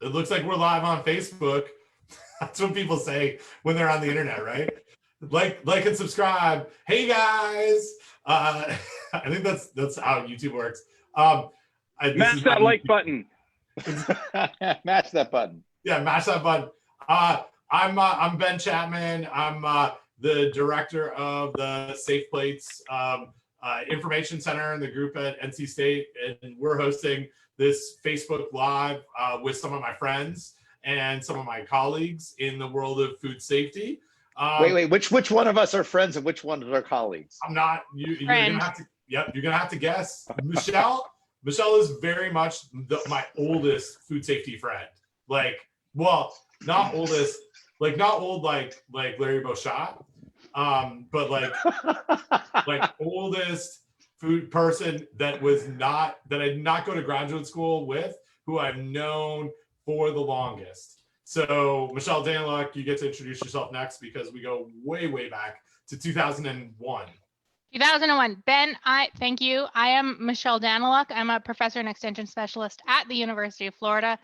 It looks like we're live on Facebook. That's what people say when they're on the internet, right? Like and subscribe. Hey guys. I think that's how YouTube works. Mash that like button. Mash that button. Yeah, mash that button. I'm Ben Chapman. I'm the director of the Safe Plates Information Center in the group at NC State, and we're hosting this Facebook Live with some of my friends and some of my colleagues in the world of food safety. Wait, which one of us are friends and which one of our colleagues? I'm not. You're gonna have to. Yep, you're gonna have to guess. Michelle is very much my oldest food safety friend. Not oldest, not old like Larry Beauchamp, but like oldest food person that I did not go to graduate school with, who I've known for the longest. So Michelle DANYLUK, you get to introduce yourself next because we go way back to 2001. 2001. Ben, thank you. I am Michelle DANYLUK. I'm a professor and extension specialist at the University of Florida.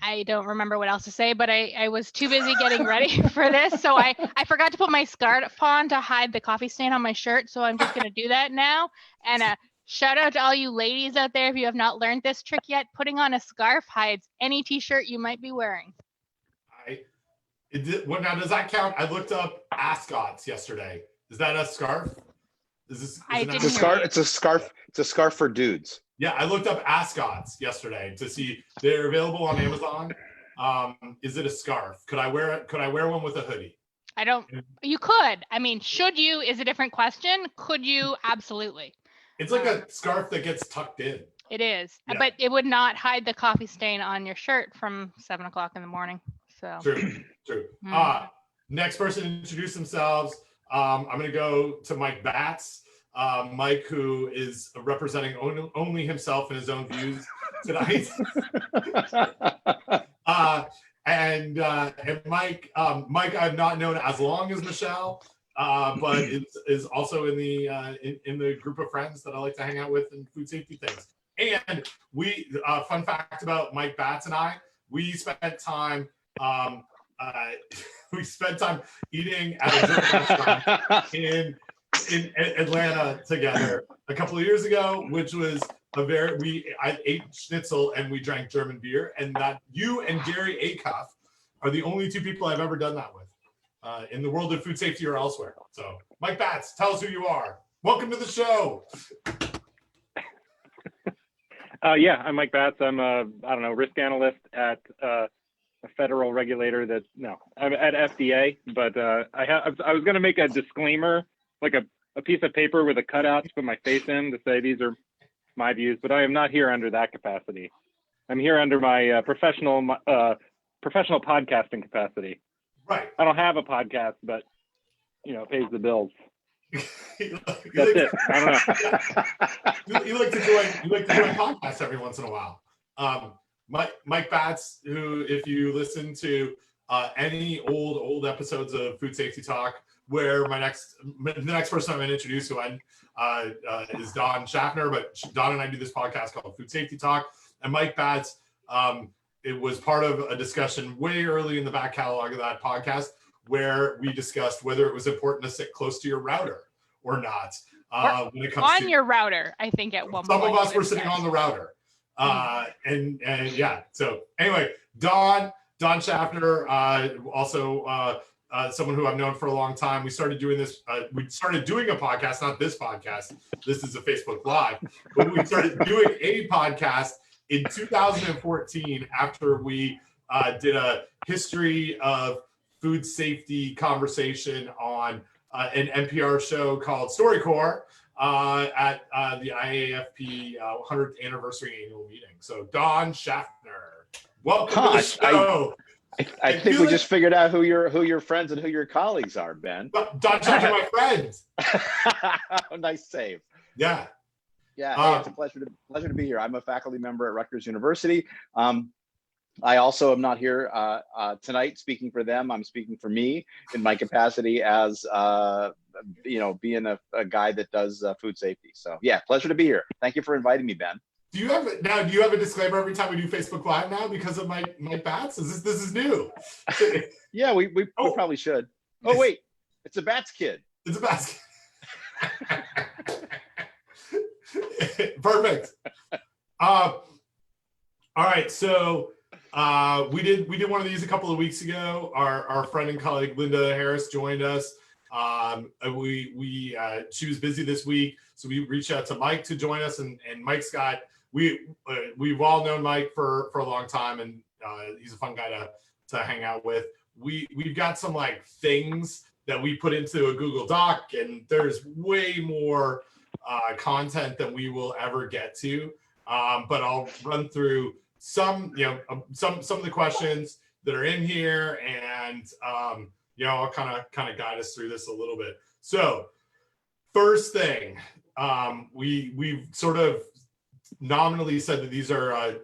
I don't remember what else to say, but I was too busy getting ready for this. So I forgot to put my scarf on to hide the coffee stain on my shirt. So I'm just going to do that now. And shout out to all you ladies out there. If you have not learned this trick yet, putting on a scarf hides any t-shirt you might be wearing. Now, does that count? I looked up ascots yesterday. Is that a scarf? It's a scarf. It's a scarf for dudes. Yeah, I looked up ascots yesterday to see they're available on Amazon. Is it a scarf? Could I wear it? Could I wear one with a hoodie? You could. I mean, should you is a different question. Could you? Absolutely. It's like a scarf that gets tucked in. It is, yeah. But it would not hide the coffee stain on your shirt from 7 o'clock in the morning. So True. Next person to introduce themselves. I'm going to go to Mike BATZ. Mike, who is representing only himself and his own views tonight. And Mike, I've not known as long as Michelle, but is also in the group of friends that I like to hang out with in food safety things. And fun fact about Mike BATZ and I, we spent time eating at a German restaurant in Atlanta together a couple of years ago, which was I ate schnitzel and we drank German beer, and that you and Gary Acuff are the only two people I've ever done that with in the world of food safety or elsewhere. So Mike BATZ, tell us who you are. Welcome to the show. Yeah, I'm Mike BATZ. I'm a risk analyst at a federal regulator I'm at FDA, but I was going to make a disclaimer, like a piece of paper with a cutout to put my face in to say these are my views, but I am not here under that capacity. I'm here under my professional podcasting capacity. Right. I don't have a podcast, but it pays the bills. That's it. I don't know. You like to join podcasts every once in a while. Mike BATZ, who, if you listen to any old episodes of Food Safety Talk, where the next person I'm going to introduce who is Don Schaffner, but Don and I do this podcast called Food Safety Talk, and Mike BATZ, it was part of a discussion way early in the back catalog of that podcast where we discussed whether it was important to sit close to your router or not. When it comes on your router, I think at one point. Some of us were sitting on the router. And yeah, so anyway, Don Schaffner, also someone who I've known for a long time. We started doing this, we started doing a podcast, not this podcast. This is a Facebook Live, but we started doing a podcast in 2014 after we did a history of food safety conversation on an NPR show called StoryCorps at the IAFP 100th anniversary annual meeting. So Don Schaffner, welcome to the show. I think we just figured out who your friends and who your colleagues are, Ben. Don Schaffner, my friends. Nice save. Yeah. Yeah, hey, it's a pleasure to be here. I'm a faculty member at Rutgers University. I also am not here tonight speaking for them. I'm speaking for me in my capacity as being a guy that does food safety. So yeah, pleasure to be here. Thank you for inviting me, Ben. Do you have a disclaimer every time we do Facebook Live now because of Mike BATZ? This is new. Yeah, we probably should. Oh wait, it's a BATZ kid. It's a BATZ kid. Perfect. All right, so we did one of these a couple of weeks ago. Our friend and colleague Linda Harris joined us. She was busy this week, so we reached out to Mike to join us, and Mike's got we've all known Mike for a long time, and he's a fun guy to hang out with. We've got some like things that we put into a Google Doc, and there's way more content than we will ever get to. But I'll run through some of the questions that are in here, and I'll kind of guide us through this a little bit. So first thing, we've sort of nominally said that these are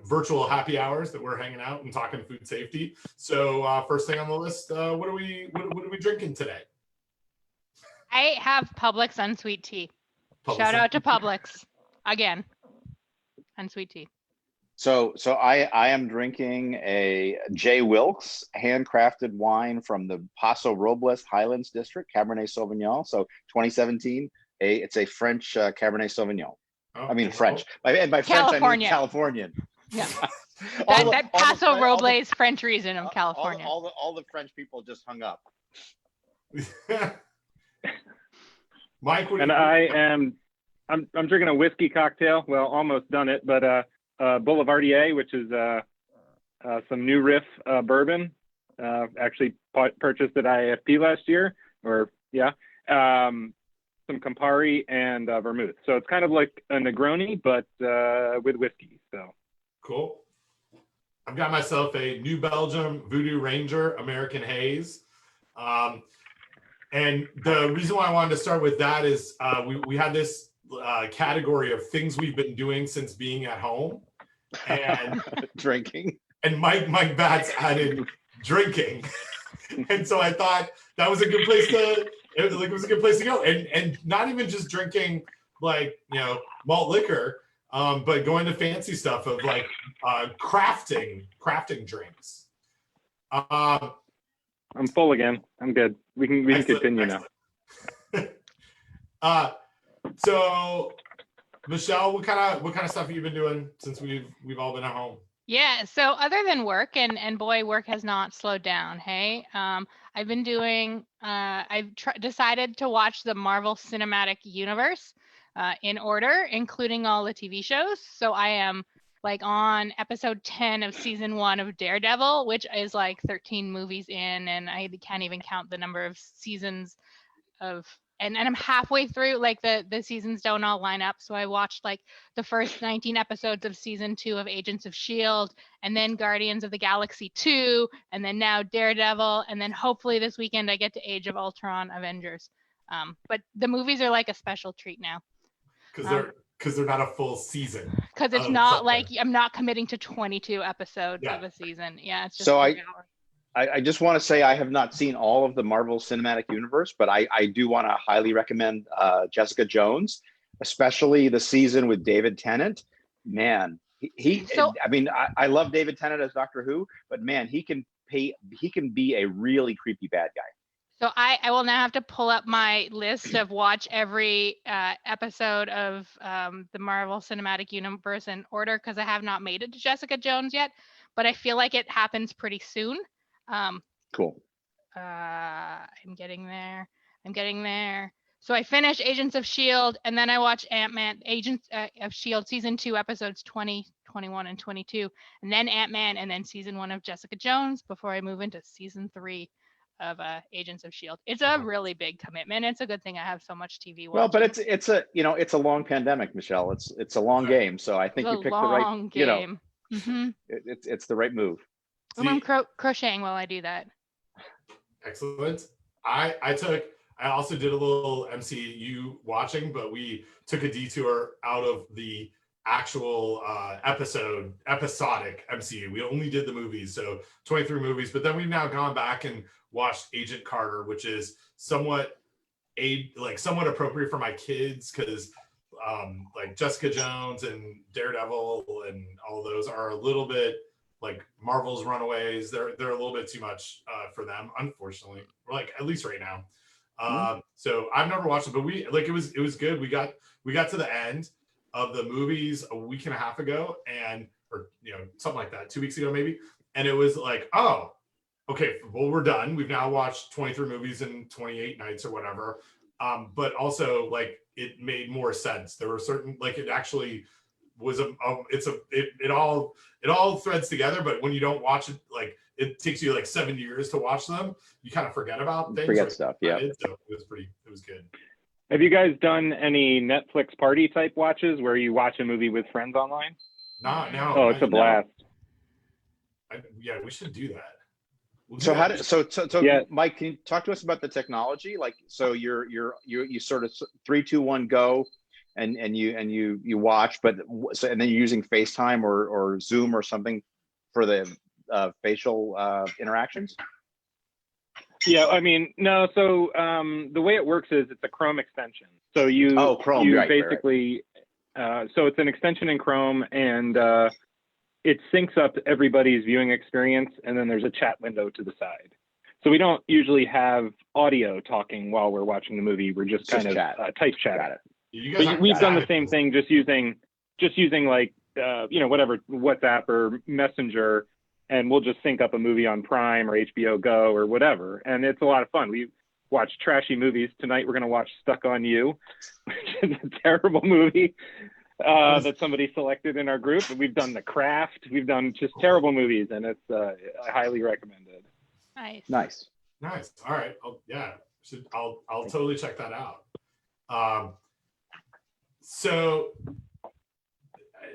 virtual happy hours that we're hanging out and talking food safety. So first thing on the list, what are we drinking today? I have Publix unsweet tea. Shout out to Publix again. Unsweet tea. So I am drinking a J. Wilkes handcrafted wine from the Paso Robles Highlands District, Cabernet Sauvignon. So 2017, it's a French Cabernet Sauvignon. Oh, I mean French. And by French, I mean Californian. Yeah. that Paso Robles French region of California. All the French people just hung up. Mike, I'm drinking a whiskey cocktail. Well, almost done it, but Boulevardier, which is some New Riff bourbon. Actually purchased at IAFP last year, some Campari and vermouth. So it's kind of like a Negroni, but with whiskey. So cool. I've got myself a New Belgium Voodoo Ranger American Haze. And the reason why I wanted to start with that is we had this category of things we've been doing since being at home, and drinking. And Mike BATZ added drinking, and so I thought that was a good place to. It was a good place to go, and not even just drinking like malt liquor, but going to fancy stuff of like crafting drinks. I'm full again. I'm good. We can continue now. So, Michelle, what kind of stuff have you been doing since we've all been at home? Yeah. So other than work, and boy, work has not slowed down. Hey, I've been doing. I've decided to watch the Marvel Cinematic Universe in order, including all the TV shows. So I am like on episode 10 of season 1 of Daredevil, which is like 13 movies in, and I can't even count the number of seasons of. And I'm halfway through, like the seasons don't all line up. So I watched like the first 19 episodes of season 2 of Agents of S.H.I.E.L.D. and then Guardians of the Galaxy 2, and then now Daredevil. And then hopefully this weekend I get to Age of Ultron Avengers. But the movies are like a special treat now. Because they're not a full season. Because it's not like I'm not committing to 22 episodes of a season. Yeah, it's just so I just want to say I have not seen all of the Marvel Cinematic Universe, but I do want to highly recommend Jessica Jones, especially the season with David Tennant. Man, I love David Tennant as Doctor Who, but man, he can be a really creepy bad guy. So I will now have to pull up my list of watch every episode of the Marvel Cinematic Universe in order, because I have not made it to Jessica Jones yet, but I feel like it happens pretty soon. Cool. I'm getting there. So I finish Agents of S.H.I.E.L.D. and then I watch Ant-Man, Agents of S.H.I.E.L.D. season 2 episodes 20, 21, and 22, and then Ant-Man, and then season 1 of Jessica Jones before I move into season 3 of Agents of S.H.I.E.L.D. It's a really big commitment. It's a good thing I have so much TV watching. Well, but it's a long pandemic, Michelle. It's a long game, so I think you picked the right game. Mm-hmm. It's the right move. I'm crocheting while I do that. Excellent. I also did a little MCU watching, but we took a detour out of the actual episodic MCU. We only did the movies, so 23 movies, but then we've now gone back and watched Agent Carter, which is somewhat appropriate for my kids, because like Jessica Jones and Daredevil and all those are a little bit like Marvel's Runaways. They're a little bit too much for them, unfortunately. Like at least right now. So I've never watched it, but it was good. We got to the end of the movies a week and a half ago, or something like that, 2 weeks ago maybe, and it was like, oh, okay, well, we're done. We've now watched 23 movies in 28 nights or whatever. But also, like, it made more sense. There were certain, like, it actually was it all threads together. But when you don't watch it, like, it takes you like 7 years to watch them. You kind of forget about things. Forget stuff. Yeah. So it was good. Have you guys done any Netflix party type watches where you watch a movie with friends online? No. Oh, it's a blast. Yeah, we should do that. So Yeah. Mike, can you talk to us about the technology? Like, so you sort of 3, 2, 1, go, and you watch, and then you're using FaceTime or Zoom or something for the facial interactions. Yeah, I mean, no. So the way it works is it's a Chrome extension. So Chrome, you right, basically, so it's an extension in Chrome, and it syncs up everybody's viewing experience, and then there's a chat window to the side. So we don't usually have audio talking while we're watching the movie. We're just kind of type chatting. But we've done the same thing, just using like whatever, WhatsApp or Messenger, and we'll just sync up a movie on Prime or HBO Go or whatever, and it's a lot of fun. We watch trashy movies. Tonight we're going to watch Stuck on You, which is a terrible movie. That somebody selected in our group. We've done The Craft. We've done just terrible movies, and it's I highly recommend it. Nice. All right. I'll totally check that out. So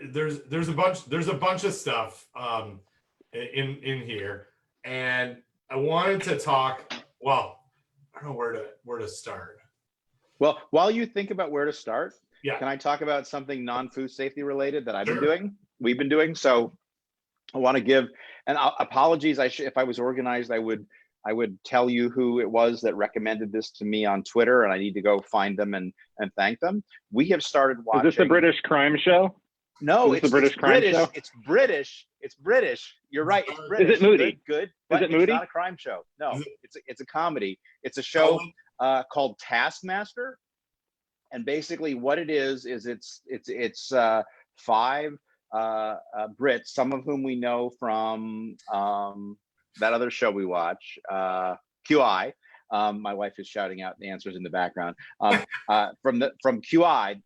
there's a bunch of stuff in here, and I wanted to talk. Well, I don't know where to start. Well, while you think about where to start. Yeah. Can I talk about something non-food safety related that we've been doing? So I want to give, and apologies. If I was organized, I would tell you who it was that recommended this to me on Twitter, and I need to go find them and thank them. We have started watching. Is this a British crime show? No, it's a British crime British. show? It's British. It's British. You're right. It's British. Is it moody? Good. But Is it moody? It's not a crime show. No, it's a comedy. It's a show called Taskmaster. And basically what it is it's 5 Brits, some of whom we know from that other show we watch, QI. My wife is shouting out the answers in the background. From QI,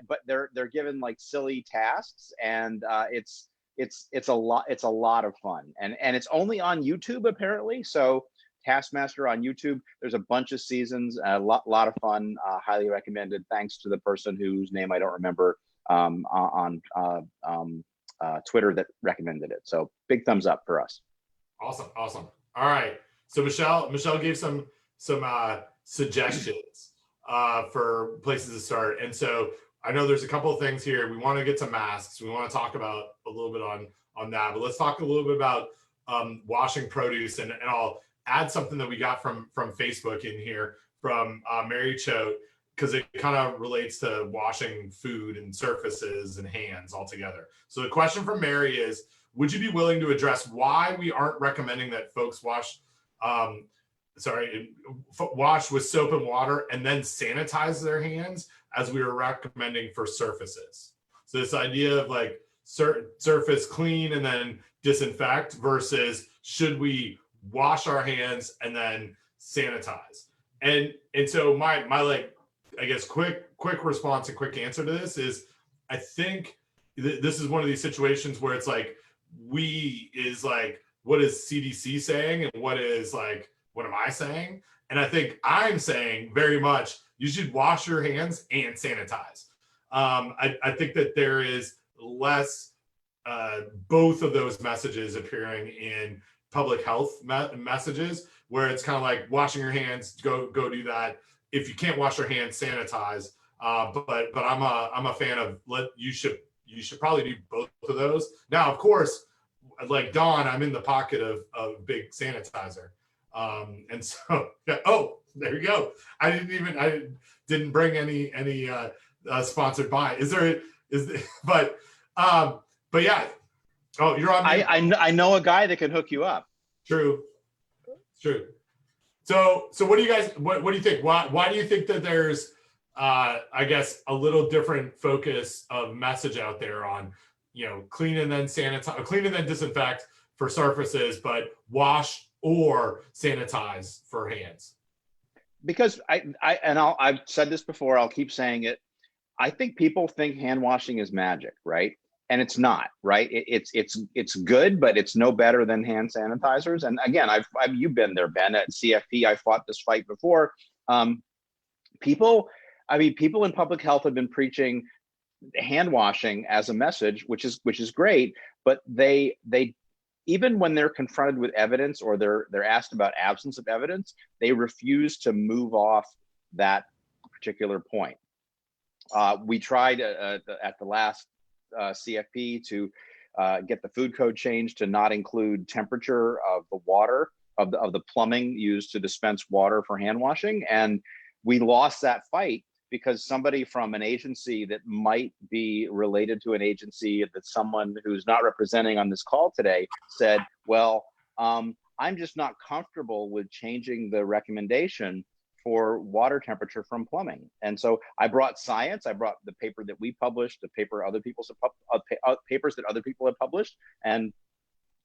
but they're given like silly tasks, and it's a lot of fun, and it's only on YouTube apparently. So Taskmaster on YouTube. There's a bunch of seasons, a lot of fun. Highly recommended. Thanks to the person whose name I don't remember on Twitter that recommended it. So big thumbs up for us. Awesome. All right. So Michelle gave some suggestions for places to start, and so I know there's a couple of things here. We want to get to masks. We want to talk about a little bit on that, but let's talk a little bit about washing produce, and I'll add something that we got from Facebook in here from Mary Choate, because it kind of relates to washing food and surfaces and hands all together. So the question from Mary is, would you be willing to address why we aren't recommending that folks wash with soap and water and then sanitize their hands as we were recommending for surfaces? So this idea of like surface clean and then disinfect versus should we wash our hands and then sanitize? And so my like, I guess quick response and quick answer to this is, I think this is one of these situations where it's like, what is CDC saying and what am I saying? And I think I'm saying very much you should wash your hands and sanitize. I think that there is less both of those messages appearing in public health messages, where it's kind of like washing your hands, go do that. If you can't wash your hands, sanitize. But I'm a fan of you should probably do both of those. Now, of course, like Dawn, I'm in the pocket of big sanitizer. And so, yeah, oh, there you go. I didn't bring any sponsored by. But yeah. Oh, you're on mute. I know a guy that can hook you up. True. So what do you guys, what do you think? Why do you think that there's, I guess, a little different focus of message out there on, clean and then sanitize, clean and then disinfect for surfaces, but wash or sanitize for hands? Because I've said this before, I'll keep saying it. I think people think hand washing is magic, right? And it's not, right? It's good, but it's no better than hand sanitizers. And again, you've been there, Ben, at CFP. I fought this fight before. People in public health have been preaching hand washing as a message, which is great, but they even when they're confronted with evidence or they're asked about absence of evidence, they refuse to move off that particular point. We tried at the last CFP to get the food code changed to not include temperature of the water, of the plumbing used to dispense water for hand washing, and we lost that fight because somebody from an agency that might be related to an agency that someone who's not representing on this call today said, well, I'm just not comfortable with changing the recommendation for water temperature from plumbing. And so I brought science, I brought the paper that we published, the paper other people papers that other people have published. And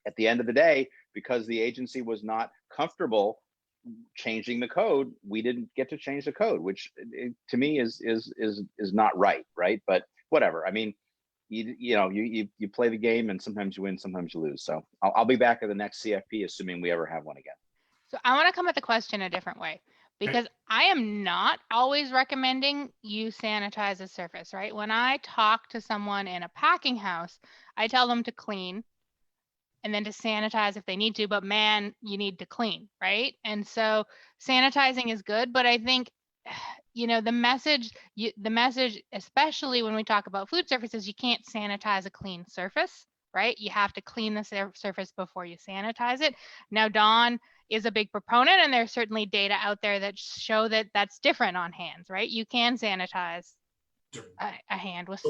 at the end of the day, because the agency was not comfortable changing the code, we didn't get to change the code, which to me is not right, right? But whatever. I mean, you play the game, and sometimes you win, sometimes you lose. So I'll be back at the next CFP, assuming we ever have one again. So I want to come at the question a different way, because I am not always recommending you sanitize a surface, right? When I talk to someone in a packing house, I tell them to clean and then to sanitize if they need to, but man, you need to clean, right? And so sanitizing is good, but I think, the message, especially when we talk about food surfaces, you can't sanitize a clean surface, right? You have to clean the surface before you sanitize it. Now, Dawn is a big proponent, and there's certainly data out there that show that that's different on hands, right? You can sanitize a hand with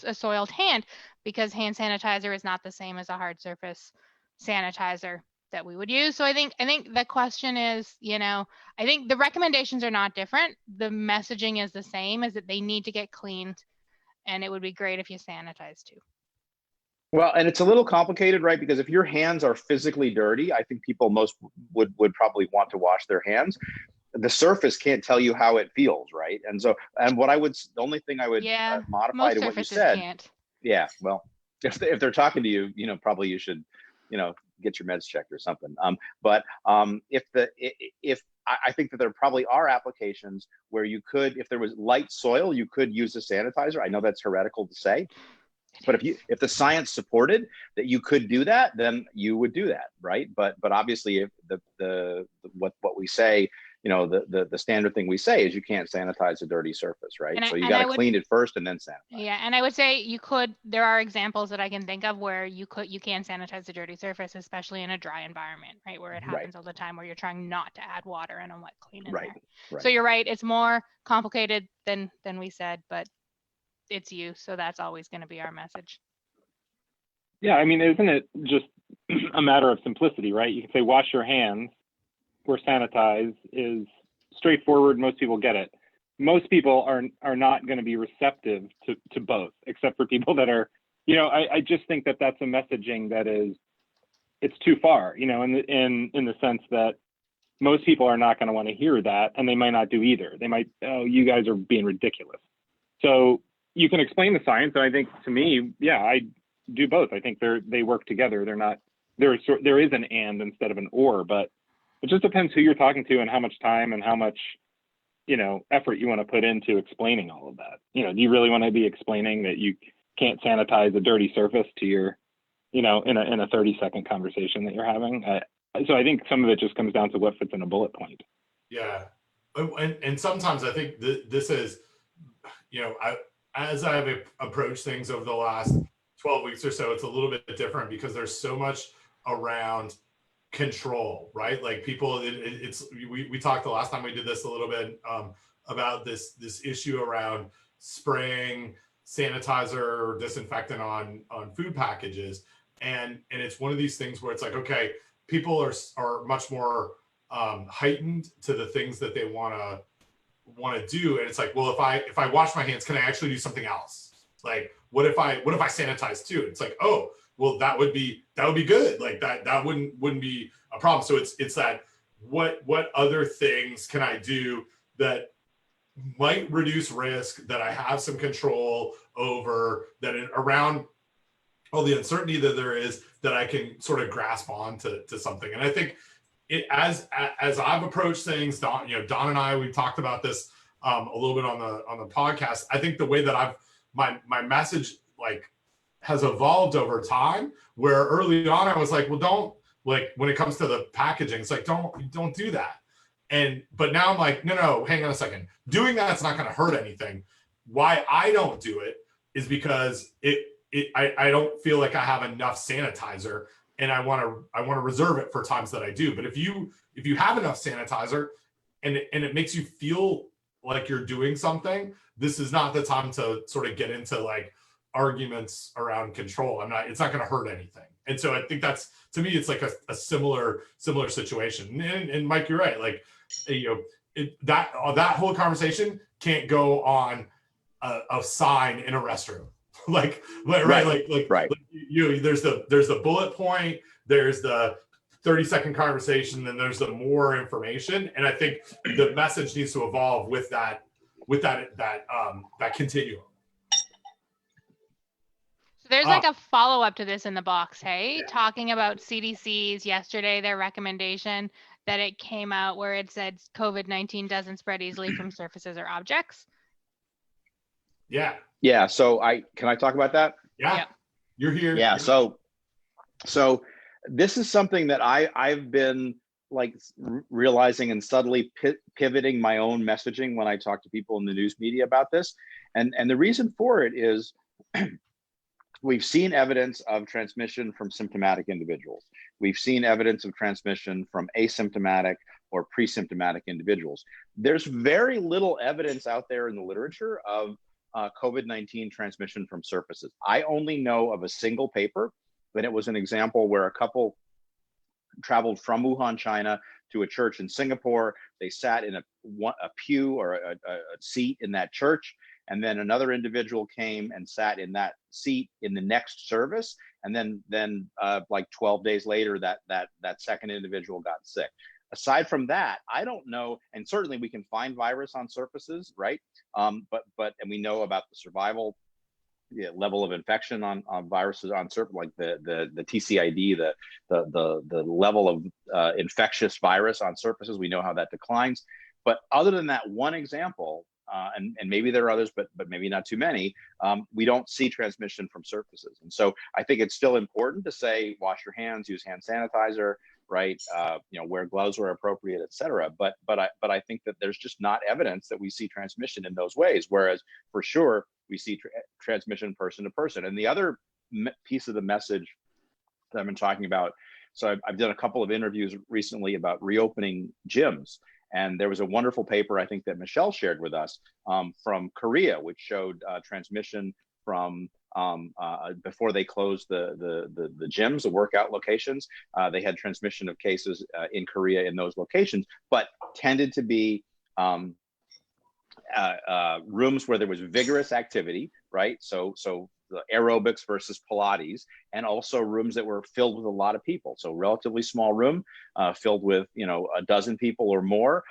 a soiled hand, because hand sanitizer is not the same as a hard surface sanitizer that we would use. So I think the question is, I think the recommendations are not different. The messaging is the same, is that they need to get cleaned, and it would be great if you sanitize too. Well, and it's a little complicated, right? Because if your hands are physically dirty, I think people most would probably want to wash their hands. The surface can't tell you how it feels, right? And so, the only thing I would modify to what you said. Can't. Yeah, well, if they're talking to you, probably you should, get your meds checked or something. But if I think that there probably are applications where you could, if there was light soil, you could use a sanitizer. I know that's heretical to say, but if the science supported that you could do that, then you would do that, right? But obviously, if what we say, the standard thing we say is you can't sanitize a dirty surface, right? So you got to clean it first and then sanitize. Yeah, and I would say you could. There are examples that I can think of where you can sanitize a dirty surface, especially in a dry environment, right? Where it happens all the time, where you're trying not to add water and a wet clean in there. Right. So you're right. It's more complicated than we said, but it's you, so that's always going to be our message. Yeah, I mean, isn't it just a matter of simplicity, right? You can say wash your hands, or sanitize is straightforward. Most people get it. Most people are not going to be receptive to both, except for people that are, I just think that that's a messaging that it's too far, in the sense that most people are not going to want to hear that, and they might not do either. They might, oh, you guys are being ridiculous. So you can explain the science, and I think, to me, yeah, I do both. I think they work together. There is an and instead of an or, but it just depends who you're talking to and how much time and how much, effort you want to put into explaining all of that. Do you really want to be explaining that you can't sanitize a dirty surface to your, in a 30-second conversation that you're having? So I think some of it just comes down to what fits in a bullet point. Yeah, and sometimes I think this is, as I've approached things over the last 12 weeks or so, it's a little bit different because there's so much around control, right? Like people, we talked the last time we did this a little bit about this issue around spraying sanitizer or disinfectant on food packages. And it's one of these things where it's like, okay, people are much more heightened to the things that they want to do. And it's like, well, if I wash my hands, can I actually do something else? Like, what if I sanitize too? It's like, oh, well, that would be good. Like that wouldn't be a problem. So it's that what other things can I do that might reduce risk, that I have some control over, that around all the uncertainty that there is, that I can sort of grasp on to something. And I think as I've approached things, Don and I, we've talked about this a little bit on the podcast. I think the way that my message like has evolved over time, where early on I was like, well, don't, like, when it comes to the packaging, it's like, don't do that. But now I'm like, no, hang on a second. Doing that's not going to hurt anything. Why I don't do it is because I don't feel like I have enough sanitizer, and I want to reserve it for times that I do. But if you have enough sanitizer and it makes you feel like you're doing something, this is not the time to sort of get into like arguments around control. It's not going to hurt anything. And so I think that's, to me, it's like a similar situation. And Mike, you're right. Like, that whole conversation can't go on a sign in a restroom. Like, right. There's the bullet point, there's the 30-second conversation, then there's the more information. And I think the message needs to evolve with that continuum. So there's like a follow-up to this in the box, hey? Yeah. Talking about CDC's yesterday, their recommendation that it came out where it said COVID-19 doesn't spread easily from surfaces or objects. Yeah. So can I talk about that? Yeah. You're here. Yeah. So this is something that I've been like realizing and subtly pivoting my own messaging when I talk to people in the news media about this. And the reason for it is we've seen evidence of transmission from symptomatic individuals. We've seen evidence of transmission from asymptomatic or pre-symptomatic individuals. There's very little evidence out there in the literature of COVID-19 transmission from surfaces. I only know of a single paper, and it was an example where a couple traveled from Wuhan, China to a church in Singapore. They sat in a pew or a seat in that church. And then another individual came and sat in that seat in the next service. And then like 12 days later, that second individual got sick. Aside from that, I don't know, and certainly we can find virus on surfaces, right? But we know about the survival level of infection on viruses on surface, like the TCID, the level of infectious virus on surfaces. We know how that declines. But other than that one example, and maybe there are others, but maybe not too many, we don't see transmission from surfaces. And so I think it's still important to say, wash your hands, use hand sanitizer, right? Wear gloves where appropriate, et cetera. But I think that there's just not evidence that we see transmission in those ways. Whereas for sure, we see transmission person to person. And the other piece of the message that I've been talking about, so I've done a couple of interviews recently about reopening gyms. And there was a wonderful paper, I think, that Michelle shared with us from Korea, which showed transmission from before they closed the gyms, the workout locations. They had transmission of cases in Korea in those locations, but tended to be rooms where there was vigorous activity, right? So the aerobics versus Pilates, and also rooms that were filled with a lot of people. So relatively small room filled with, a dozen people or more,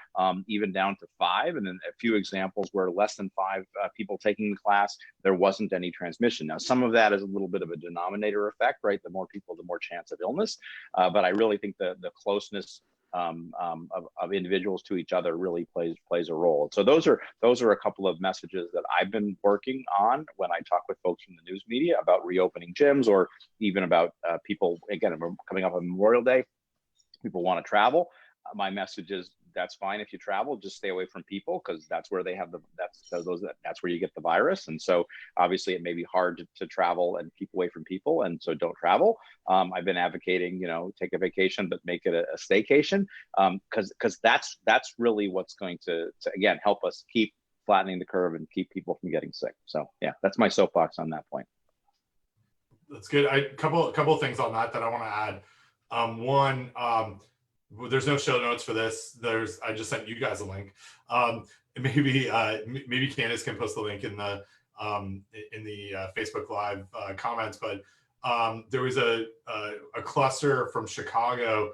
even down to 5. And then a few examples where less than 5 people taking the class, there wasn't any transmission. Now, some of that is a little bit of a denominator effect, right? The more people, the more chance of illness. But I really think the closeness of individuals to each other really plays a role. So those are a couple of messages that I've been working on when I talk with folks from the news media about reopening gyms, or even about people, again, coming up on Memorial Day, people want to travel. My message is, that's fine if you travel, just stay away from people, because that's where they have that's where you get the virus. And so obviously it may be hard to travel and keep away from people, and so don't travel. I've been advocating, take a vacation, but make it a staycation, because that's really what's going to again help us keep flattening the curve and keep people from getting sick. So yeah, that's my soapbox on that point. That's good. Couple of things on that I want to add. One, there's no show notes for this. I just sent you guys a link. Maybe Candace can post the link in the Facebook Live comments. But there was a cluster from Chicago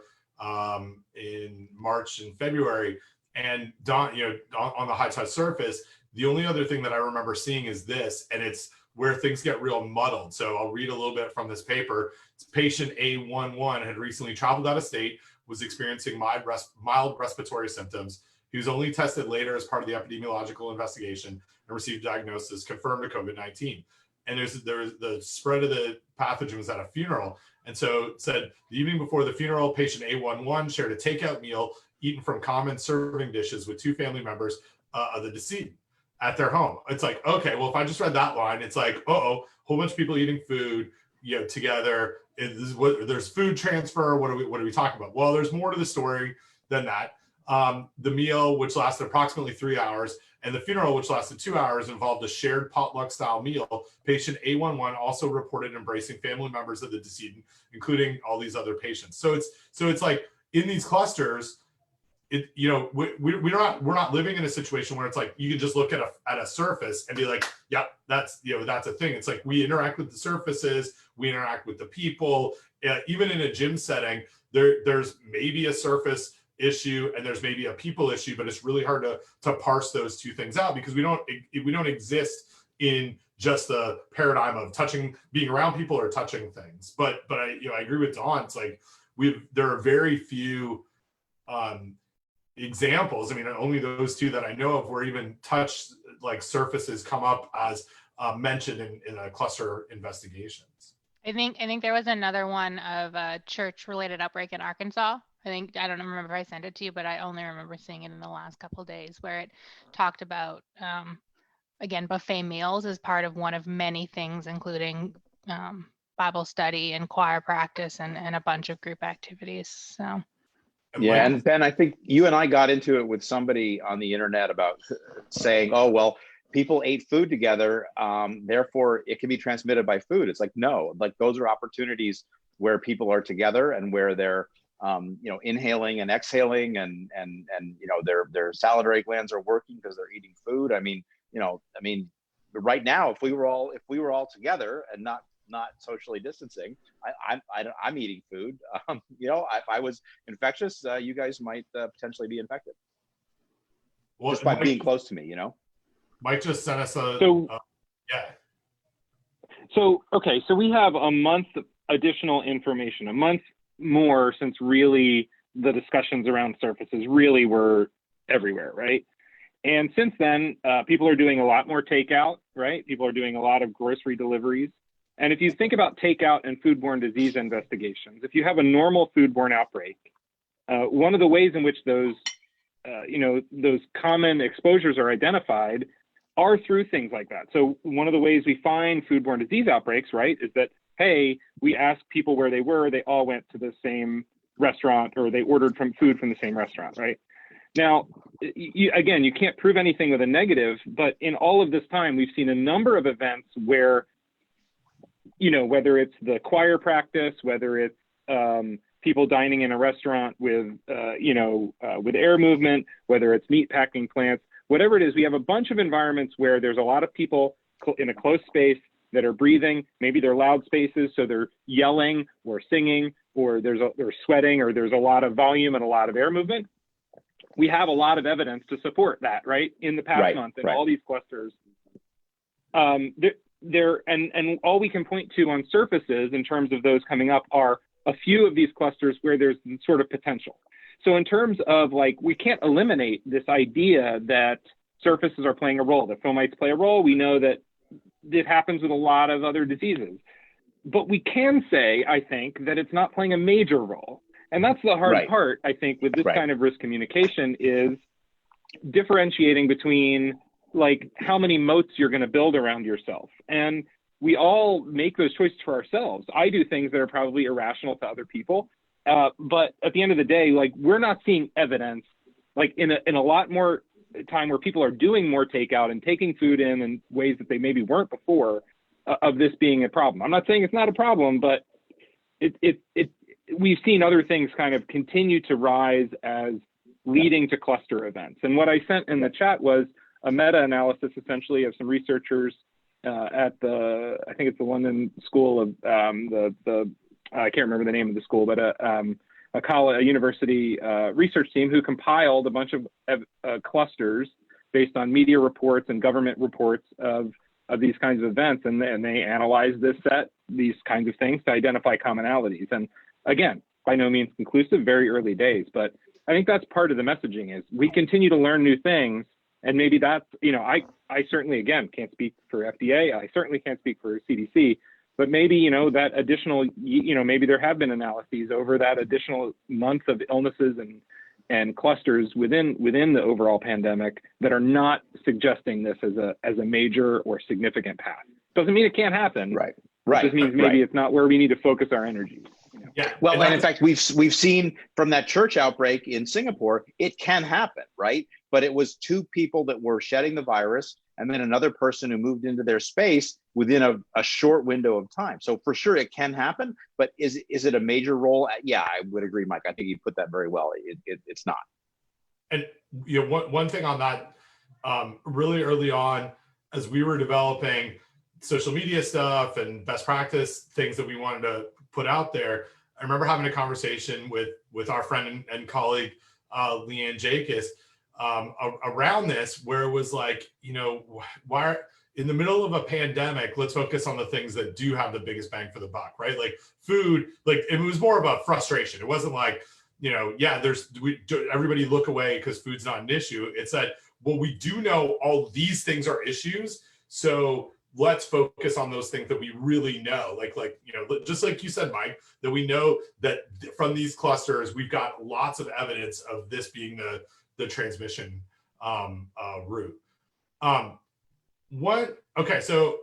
in March and February, and on the high touch surface, the only other thing that I remember seeing is this, and it's where things get real muddled. So I'll read a little bit from this paper. Patient A11 had recently traveled out of state, was experiencing mild respiratory symptoms. He was only tested later as part of the epidemiological investigation and received diagnosis confirmed to COVID-19. And there's the spread of the pathogen was at a funeral. And so it said the evening before the funeral, patient A11 shared a takeout meal eaten from common serving dishes with 2 family members of the decedent at their home. It's like, okay, well, if I just read that line, it's like, whole bunch of people eating food, together. There's food transfer. What are we talking about? Well, there's more to the story than that. The meal, which lasted approximately 3 hours, and the funeral, which lasted 2 hours, involved a shared potluck style meal. Patient A11 also reported embracing family members of the decedent, including all these other patients. So it's like in these clusters, we're not living in a situation where it's like you can just look at a surface and be like, yeah, that's a thing. It's like we interact with the surfaces, we interact with the people. Even in a gym setting, there's maybe a surface issue and there's maybe a people issue, but it's really hard to parse those two things out because we don't exist in just the paradigm of being around people or touching things. But I agree with Dawn. It's like there are very few examples. I mean, only those 2 that I know of where even touch like surfaces come up as mentioned in a cluster investigations. I think there was another one of a church-related outbreak in Arkansas. I don't remember if I sent it to you, but I only remember seeing it in the last couple of days where it talked about, again, buffet meals as part of one of many things, including Bible study and choir practice and a bunch of group activities. So. Yeah, and Ben, I think you and I got into it with somebody on the internet about saying, oh, well, people ate food together, therefore it can be transmitted by food. It's like, no, like those are opportunities where people are together and where they're, inhaling and exhaling and their salivary glands are working because they're eating food. I mean, right now, if we were all together and not socially distancing, I'm eating food. If I was infectious, you guys might potentially be infected. Well, just by being close to me, Mike just sent us yeah. So we have a month additional information, a month more since really the discussions around surfaces really were everywhere, right? And since then, people are doing a lot more takeout, right? People are doing a lot of grocery deliveries. And if you think about takeout and foodborne disease investigations, if you have a normal foodborne outbreak, one of the ways in which those common exposures are identified are through things like that. So one of the ways we find foodborne disease outbreaks, right, is that, hey, we asked people where they were, they all went to the same restaurant or they ordered food from the same restaurant, right? Now, again, you can't prove anything with a negative, but in all of this time, we've seen a number of events where, whether it's the choir practice, whether it's people dining in a restaurant with air movement, whether it's meat packing plants, whatever it is, we have a bunch of environments where there's a lot of people in a close space that are breathing. Maybe they're loud spaces, so they're yelling or singing, or they're sweating, or there's a lot of volume and a lot of air movement. We have a lot of evidence to support that, right? In the past month, in all these clusters. And all we can point to on surfaces in terms of those coming up are a few of these clusters where there's sort of potential. So in terms of we can't eliminate this idea that surfaces are playing a role, that fomites play a role. We know that it happens with a lot of other diseases, but we can say, I think, that it's not playing a major role. And that's the hard part, I think, with this kind of risk communication is differentiating between how many moats you're going to build around yourself. And we all make those choices for ourselves. I do things that are probably irrational to other people. But at the end of the day, we're not seeing evidence in a lot more time where people are doing more takeout and taking food in ways that they maybe weren't before, of this being a problem. I'm not saying it's not a problem, but we've seen other things kind of continue to rise as leading to cluster events. And what I sent in the chat was a meta-analysis essentially of some researchers at I think it's the London School of I can't remember the name of the school, but a university research team who compiled a bunch of clusters based on media reports and government reports of these kinds of events, and they analyzed these kinds of things to identify commonalities. And again, by no means conclusive, very early days, but I think that's part of the messaging is we continue to learn new things. And maybe that's, I certainly, again, can't speak for FDA. I certainly can't speak for CDC, but maybe, that additional, maybe there have been analyses over that additional month of illnesses and clusters within the overall pandemic that are not suggesting this as a major or significant path. Doesn't mean it can't happen. Right. It just means maybe it's not where we need to focus our energies. Yeah. Well, and in fact, we've seen from that church outbreak in Singapore, it can happen, right? But it was two people that were shedding the virus, and then another person who moved into their space within a short window of time. So for sure, it can happen. But is it a major role? Yeah, I would agree, Mike. I think you put that very well. It's not. And one thing on that, really early on, as we were developing social media stuff and best practice things that we wanted to put out there, I remember having a conversation with our friend and colleague Leanne Jacobs around this, where it was like, why in the middle of a pandemic, let's focus on the things that do have the biggest bang for the buck, right? Like food, like it was more of a frustration. It wasn't like, everybody look away because food's not an issue. It said, well, we do know all these things are issues, so let's focus on those things that we really know. Like just like you said, Mike, that we know that from these clusters, we've got lots of evidence of this being the transmission route. So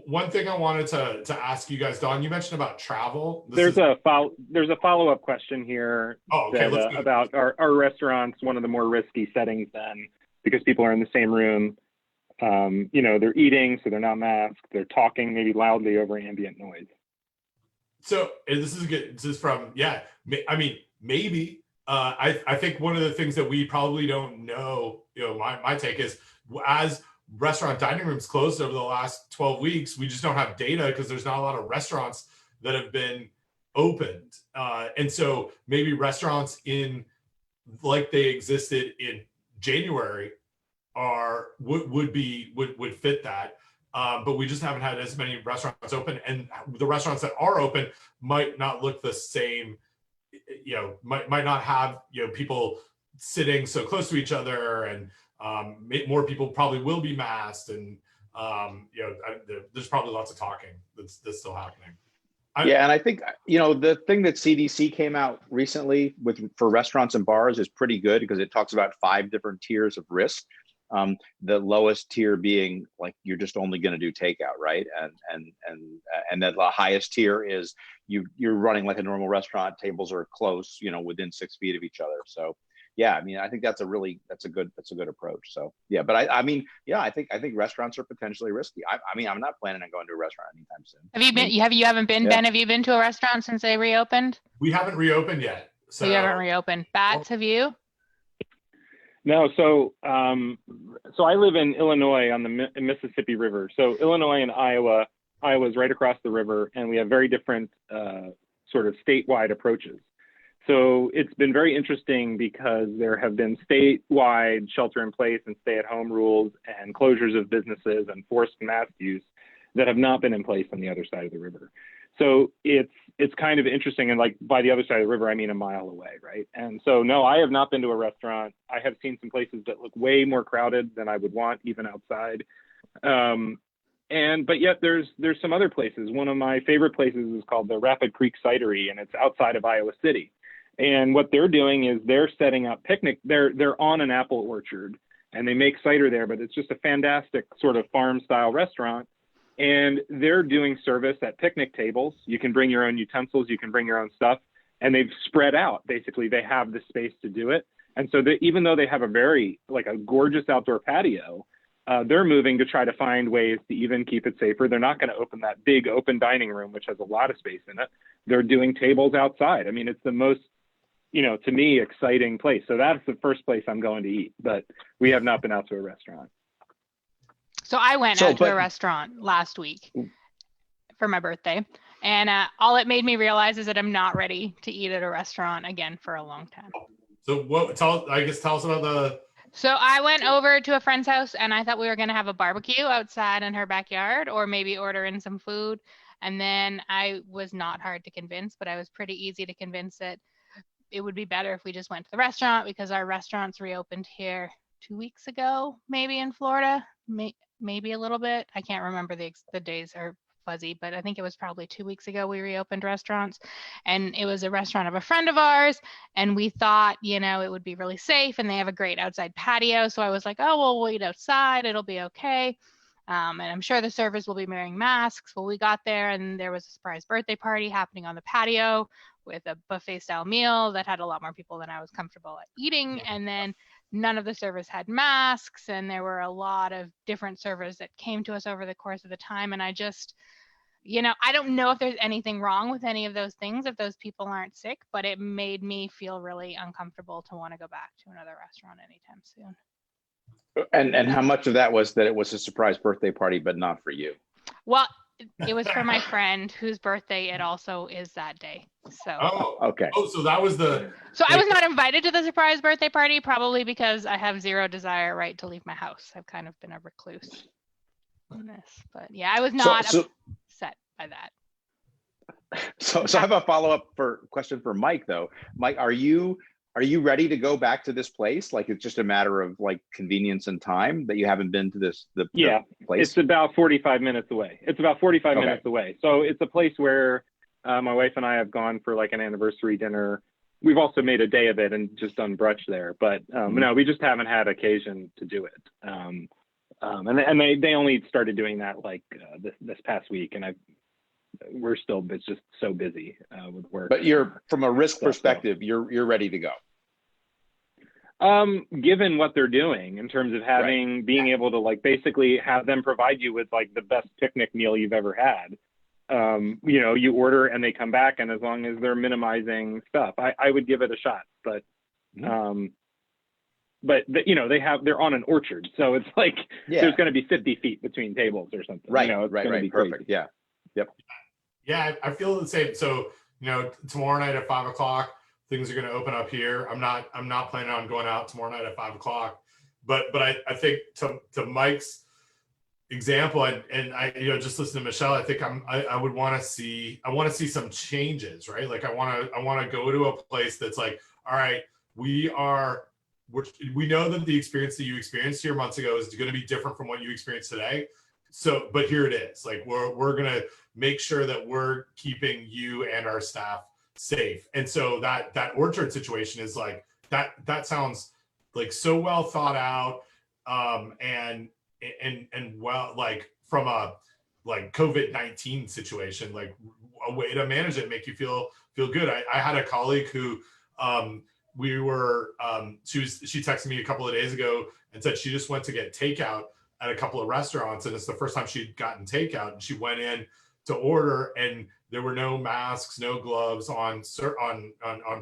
one thing I wanted to ask you guys, Don, you mentioned about travel. There's a follow-up question here about our restaurants, one of the more risky settings then, because people are in the same room. They're eating, so they're not masked. They're talking maybe loudly over ambient noise. So this is good. This is from, maybe. I think one of the things that we probably don't know, my take is, as restaurant dining rooms closed over the last 12 weeks, we just don't have data because there's not a lot of restaurants that have been opened. And so maybe restaurants like they existed in January would fit that. But we just haven't had as many restaurants open, and the restaurants that are open might not look the same, might not have, people sitting so close to each other, and more people probably will be masked, and there's probably lots of talking that's still happening. And I think, the thing that CDC came out recently for restaurants and bars is pretty good, because it talks about 5 different tiers of risk. The lowest tier being like you're just only going to do takeout, right? And then the highest tier is you're running like a normal restaurant. Tables are close, within 6 feet of each other. So yeah, I think that's a good approach. So yeah, but I think restaurants are potentially risky. I'm not planning on going to a restaurant anytime soon. Have you been? Ben, have you been to a restaurant since they reopened? We haven't reopened yet. So you haven't reopened. BATZ, have you? No, so I live in Illinois on the Mississippi River. So Illinois and Iowa is right across the river, and we have very different sort of statewide approaches. So it's been very interesting because there have been statewide shelter-in-place and stay-at-home rules and closures of businesses and forced mask use that have not been in place on the other side of the river. So it's kind of interesting, and like by the other side of the river, I mean a mile away, right? And so no, I have not been to a restaurant. I have seen some places that look way more crowded than I would want, even outside. But yet there's some other places. One of my favorite places is called the Rapid Creek Cidery, and it's outside of Iowa City. And what they're doing is they're setting up picnic. They're on an apple orchard, and they make cider there, but it's just a fantastic sort of farm style restaurant. And they're doing service at picnic tables. You can bring your own utensils, you can bring your own stuff, and they've spread out. Basically, they have the space to do it. And so even though they have a gorgeous outdoor patio, they're moving to try to find ways to even keep it safer. They're not going to open that big open dining room, which has a lot of space in it. They're doing tables outside. I mean, it's the most, to me, exciting place. So that's the first place I'm going to eat, but we have not been out to a restaurant. So I went out to a restaurant last week for my birthday. And all it made me realize is that I'm not ready to eat at a restaurant again for a long time. So tell us about the. So I went over to a friend's house and I thought we were going to have a barbecue outside in her backyard or maybe order in some food. And then I was not hard to convince, but I was pretty easy to convince that it would be better if we just went to the restaurant because our restaurants reopened here 2 weeks ago, maybe in Florida, maybe a little bit. I can't remember the days are fuzzy, but I think it was probably 2 weeks ago we reopened restaurants, and it was a restaurant of a friend of ours, and we thought, it would be really safe, and they have a great outside patio. So I was like, oh, well, we'll eat outside. It'll be okay. And I'm sure the servers will be wearing masks. Well, we got there and there was a surprise birthday party happening on the patio with a buffet style meal that had a lot more people than I was comfortable at eating. And then none of the servers had masks, and there were a lot of different servers that came to us over the course of the time. And I just, I don't know if there's anything wrong with any of those things if those people aren't sick, but it made me feel really uncomfortable to want to go back to another restaurant anytime soon. And how much of that was that it was a surprise birthday party, but not for you? Well, it was for my friend whose birthday it also is that day. So. Oh, okay. Oh, so that was the. So I was not invited to the surprise birthday party, probably because I have zero desire to leave my house. I've kind of been a recluse in this, but yeah, I was not upset by that. So I have a follow-up question for Mike though. Mike, are you ready to go back to this place? Like it's just a matter of like convenience and time that you haven't been to the place? It's about 45 minutes away. It's about 45 minutes away. So it's a place where my wife and I have gone for like an anniversary dinner. We've also made a day of it and just done brunch there, but no, we just haven't had occasion to do it. And they only started doing that like this past week, and it's just so busy with work. But from a risk perspective, you're ready to go. Given what they're doing in terms of being able to like basically have them provide you with like the best picnic meal you've ever had. You order and they come back, and as long as they're minimizing stuff, I would give it a shot. But they're on an orchard, so it's like there's going to be 50 feet between tables or something. Right, it's going to be perfect. Crazy. Yeah, yep. Yeah, I feel the same. So tomorrow night at 5 o'clock, things are going to open up here. I'm not planning on going out tomorrow night at 5 o'clock, but I think to Mike's example, and I just listen to Michelle, I think I would want to see some changes, right? Like I want to go to a place that's like, all right, we know that the experience that you experienced here months ago is going to be different from what you experienced today. So, but here it is. Like we're going to make sure that we're keeping you and our staff safe. And so that orchard situation is like that sounds like so well thought out, and well, like from a like COVID-19 situation, like a way to manage it, make you feel good. I had a colleague who she texted me a couple of days ago and said she just went to get takeout at a couple of restaurants, and it's the first time she'd gotten takeout, and she went in to order and there were no masks, no gloves on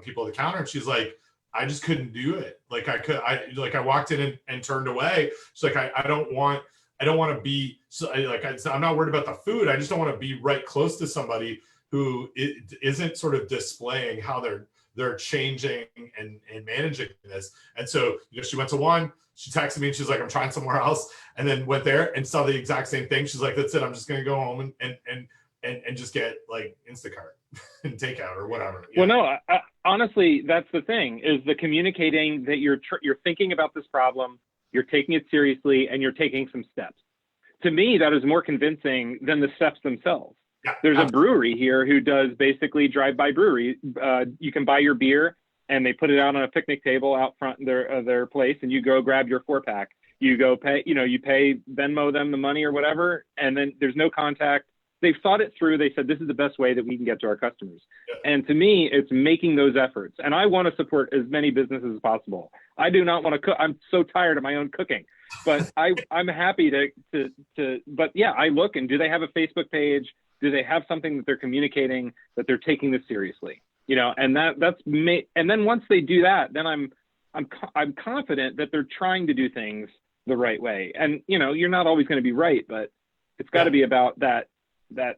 people at the counter, and she's like, I just couldn't do it. Like I walked in and turned away. She's like, I don't want to be I'm not worried about the food. I just don't want to be right close to somebody who isn't sort of displaying how they're changing and managing this. And so, she went to one, she texted me and she's like, I'm trying somewhere else. And then went there and saw the exact same thing. She's like, that's it. I'm just going to go home and just get like Instacart and takeout or whatever. Yeah. Well, no, honestly, that's the thing, is the communicating that you're thinking about this problem, you're taking it seriously, and you're taking some steps. To me, that is more convincing than the steps themselves. Yeah, there's a brewery here who does basically drive-by brewery. You can buy your beer and they put it out on a picnic table out front of their place, and you go grab your 4-pack. You go pay, you pay Venmo them the money or whatever, and then there's no contact. they've thought it through. They said, this is the best way that we can get to our customers. Yeah. And to me, it's making those efforts. And I want to support as many businesses as possible. I do not want to cook. I'm so tired of my own cooking, but I'm happy but yeah, I look and do they have a Facebook page? Do they have something that they're communicating that they're taking this seriously? You know, and and then once they do that, then I'm confident that they're trying to do things the right way. And, you know, you're not always going to be right, but it's got to be about that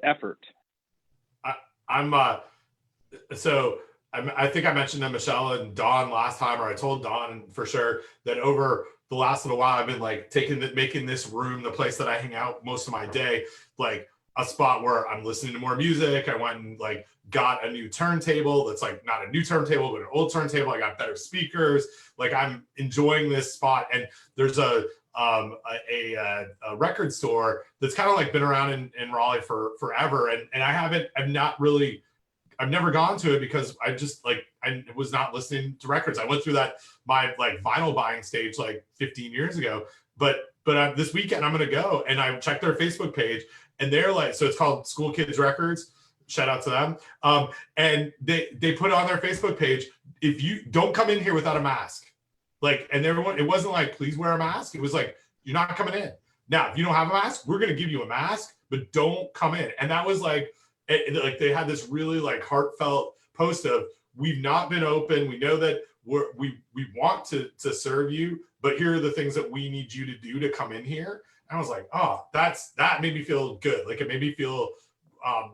effort. I think I mentioned to Michelle and Dawn last time, or I told Dawn for sure that over the last little while, I've been like making this room the place that I hang out most of my day, like a spot where I'm listening to more music. I went and like got a new turntable that's like not a new turntable, but an old turntable. I got better speakers. Like I'm enjoying this spot. And there's a record store that's kind of like been around in Raleigh for forever. And I've never gone to it because I was not listening to records. I went through my like vinyl buying stage like 15 years ago, but this weekend I'm going to go and I checked their Facebook page and they're like, so it's called School Kids Records. Shout out to them. And they put on their Facebook page, if you don't come in here without a mask, like, and everyone, it wasn't like, please wear a mask. It was like, you're not coming in. Now, if you don't have a mask, we're going to give you a mask, but don't come in. And that was like they had this really like heartfelt post of, we've not been open. We know that we want to serve you, but here are the things that we need you to do to come in here. And I was like, oh, that made me feel good. Like it made me feel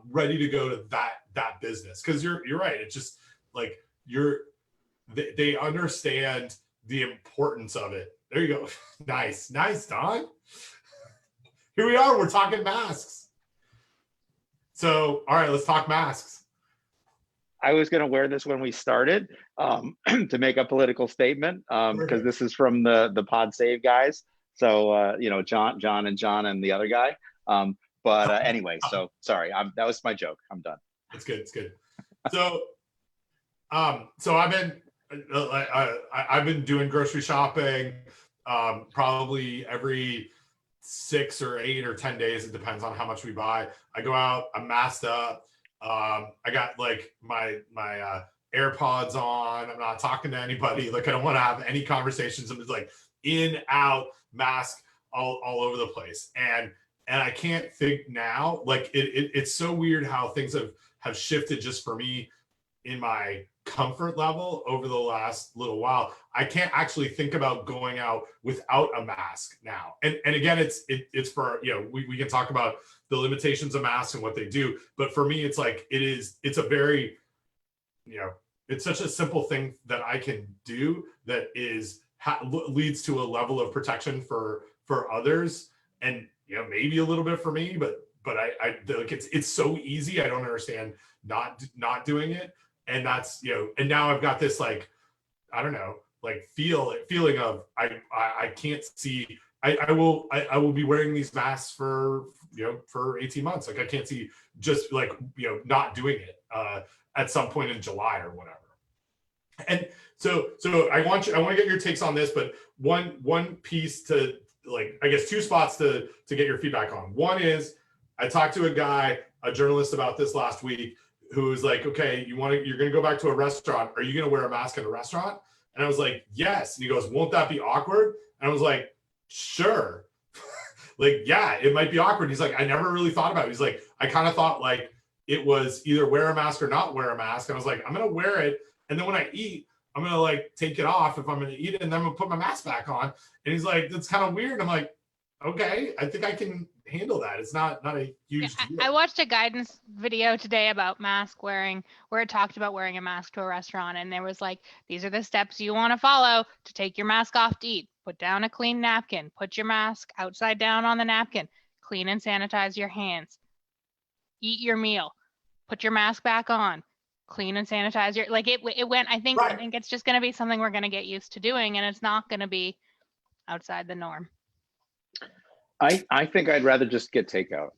ready to go to that business. Cause you're right. It's just like they understand the importance of it. There you go. Nice, Don. Here we are. We're talking masks. So, all right, let's talk masks. I was going to wear this when we started to make a political statement because this is from the Pod Save guys. So, you know, John and the other guy. But anyway, so sorry, that was my joke. I'm done. It's good. It's good. So, so I've been doing grocery shopping probably every 6 or 8 or 10 days. It depends on how much we buy. I go out, I'm masked up. I got like my AirPods on. I'm not talking to anybody. Like I don't want to have any conversations. I'm just like in, out, mask all over the place. And I can't think now, like it's so weird how things have shifted just for me in my comfort level over the last little while. I can't actually think about going out without a mask now. And again, it's for, you know, we can talk about the limitations of masks and what they do. But for me, it's like, it's a very, you know, it's such a simple thing that I can do that leads to a level of protection for others. And, you know, maybe a little bit for me, but I like it's so easy. I don't understand not doing it. And that's, you know, and now I've got this like, I don't know, like feeling of I can't see. I will be wearing these masks for 18 months. Like I can't see just like, you know, not doing it at some point in July or whatever. And so I want to get your takes on this, but one piece to, like, I guess 2 spots to get your feedback on. One is I talked to a journalist about this last week who was like, okay, you're going to go back to a restaurant. Are you going to wear a mask in a restaurant? And I was like, yes. And he goes, won't that be awkward? And I was like, sure. Like, yeah, it might be awkward. He's like, I never really thought about it. He's like, I kind of thought like it was either wear a mask or not wear a mask. And I was like, I'm going to wear it. And then when I eat, I'm going to like take it off if I'm going to eat it. And then I'm going to put my mask back on. And he's like, that's kind of weird. I'm like, okay, I think I can handle that. It's not a huge deal. I watched a guidance video today about mask wearing, where it talked about wearing a mask to a restaurant. And there was like, these are the steps you want to follow to take your mask off to eat. Put down a clean napkin, put your mask outside down on the napkin, clean and sanitize your hands, eat your meal, put your mask back on, clean and sanitize your, like it went, I think it's just going to be something we're going to get used to doing, and it's not going to be outside the norm. I think I'd rather just get takeout.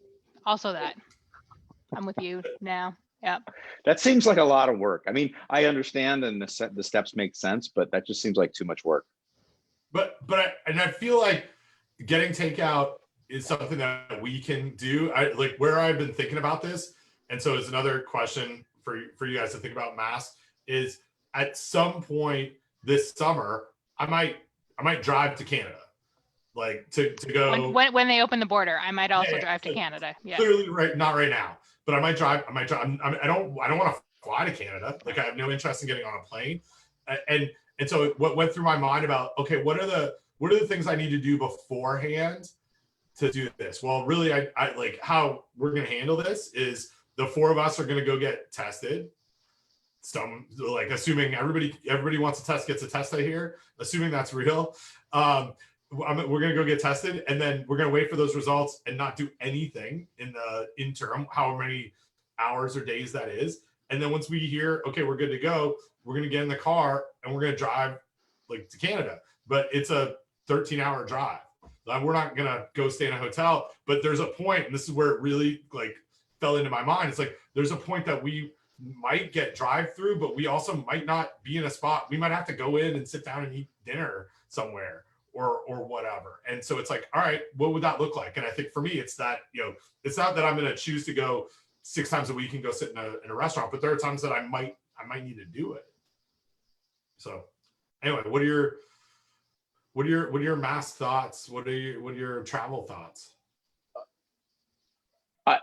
Also that. I'm with you now. Yep. That seems like a lot of work. I mean, I understand and the steps make sense, but that just seems like too much work. But I feel like getting takeout is something that we can do. Like where I've been thinking about this, and so it's another question for you guys to think about masks, is at some point this summer, I might drive to Canada, like to go when they open the border. I might also drive to Canada. Yeah. Clearly, not right now, but I might drive. I don't want to fly to Canada. Like I have no interest in getting on a plane, and so what went through my mind about, okay, what are the things I need to do beforehand to do this? Well, really, I like how we're going to handle this is the 4 of us are going to go get tested. Some, like, assuming everybody wants a test, gets a test, I hear, assuming that's real. We're going to go get tested, and then we're going to wait for those results and not do anything in the interim, however many hours or days that is. And then once we hear, okay, we're good to go, we're going to get in the car and we're going to drive like to Canada. But it's a 13-hour drive. We're not going to go stay in a hotel, but there's a point, and this is where it really like fell into my mind. It's like, there's a point that we might get drive-through, but we also might not be in a spot. We might have to go in and sit down and eat dinner somewhere or whatever. And so it's like, all right, what would that look like? And I think for me, it's that, it's not that I'm going to choose to go 6 times a week and go sit in a restaurant, but there are times that I might need to do it. So anyway, what are your mask thoughts? What are your travel thoughts?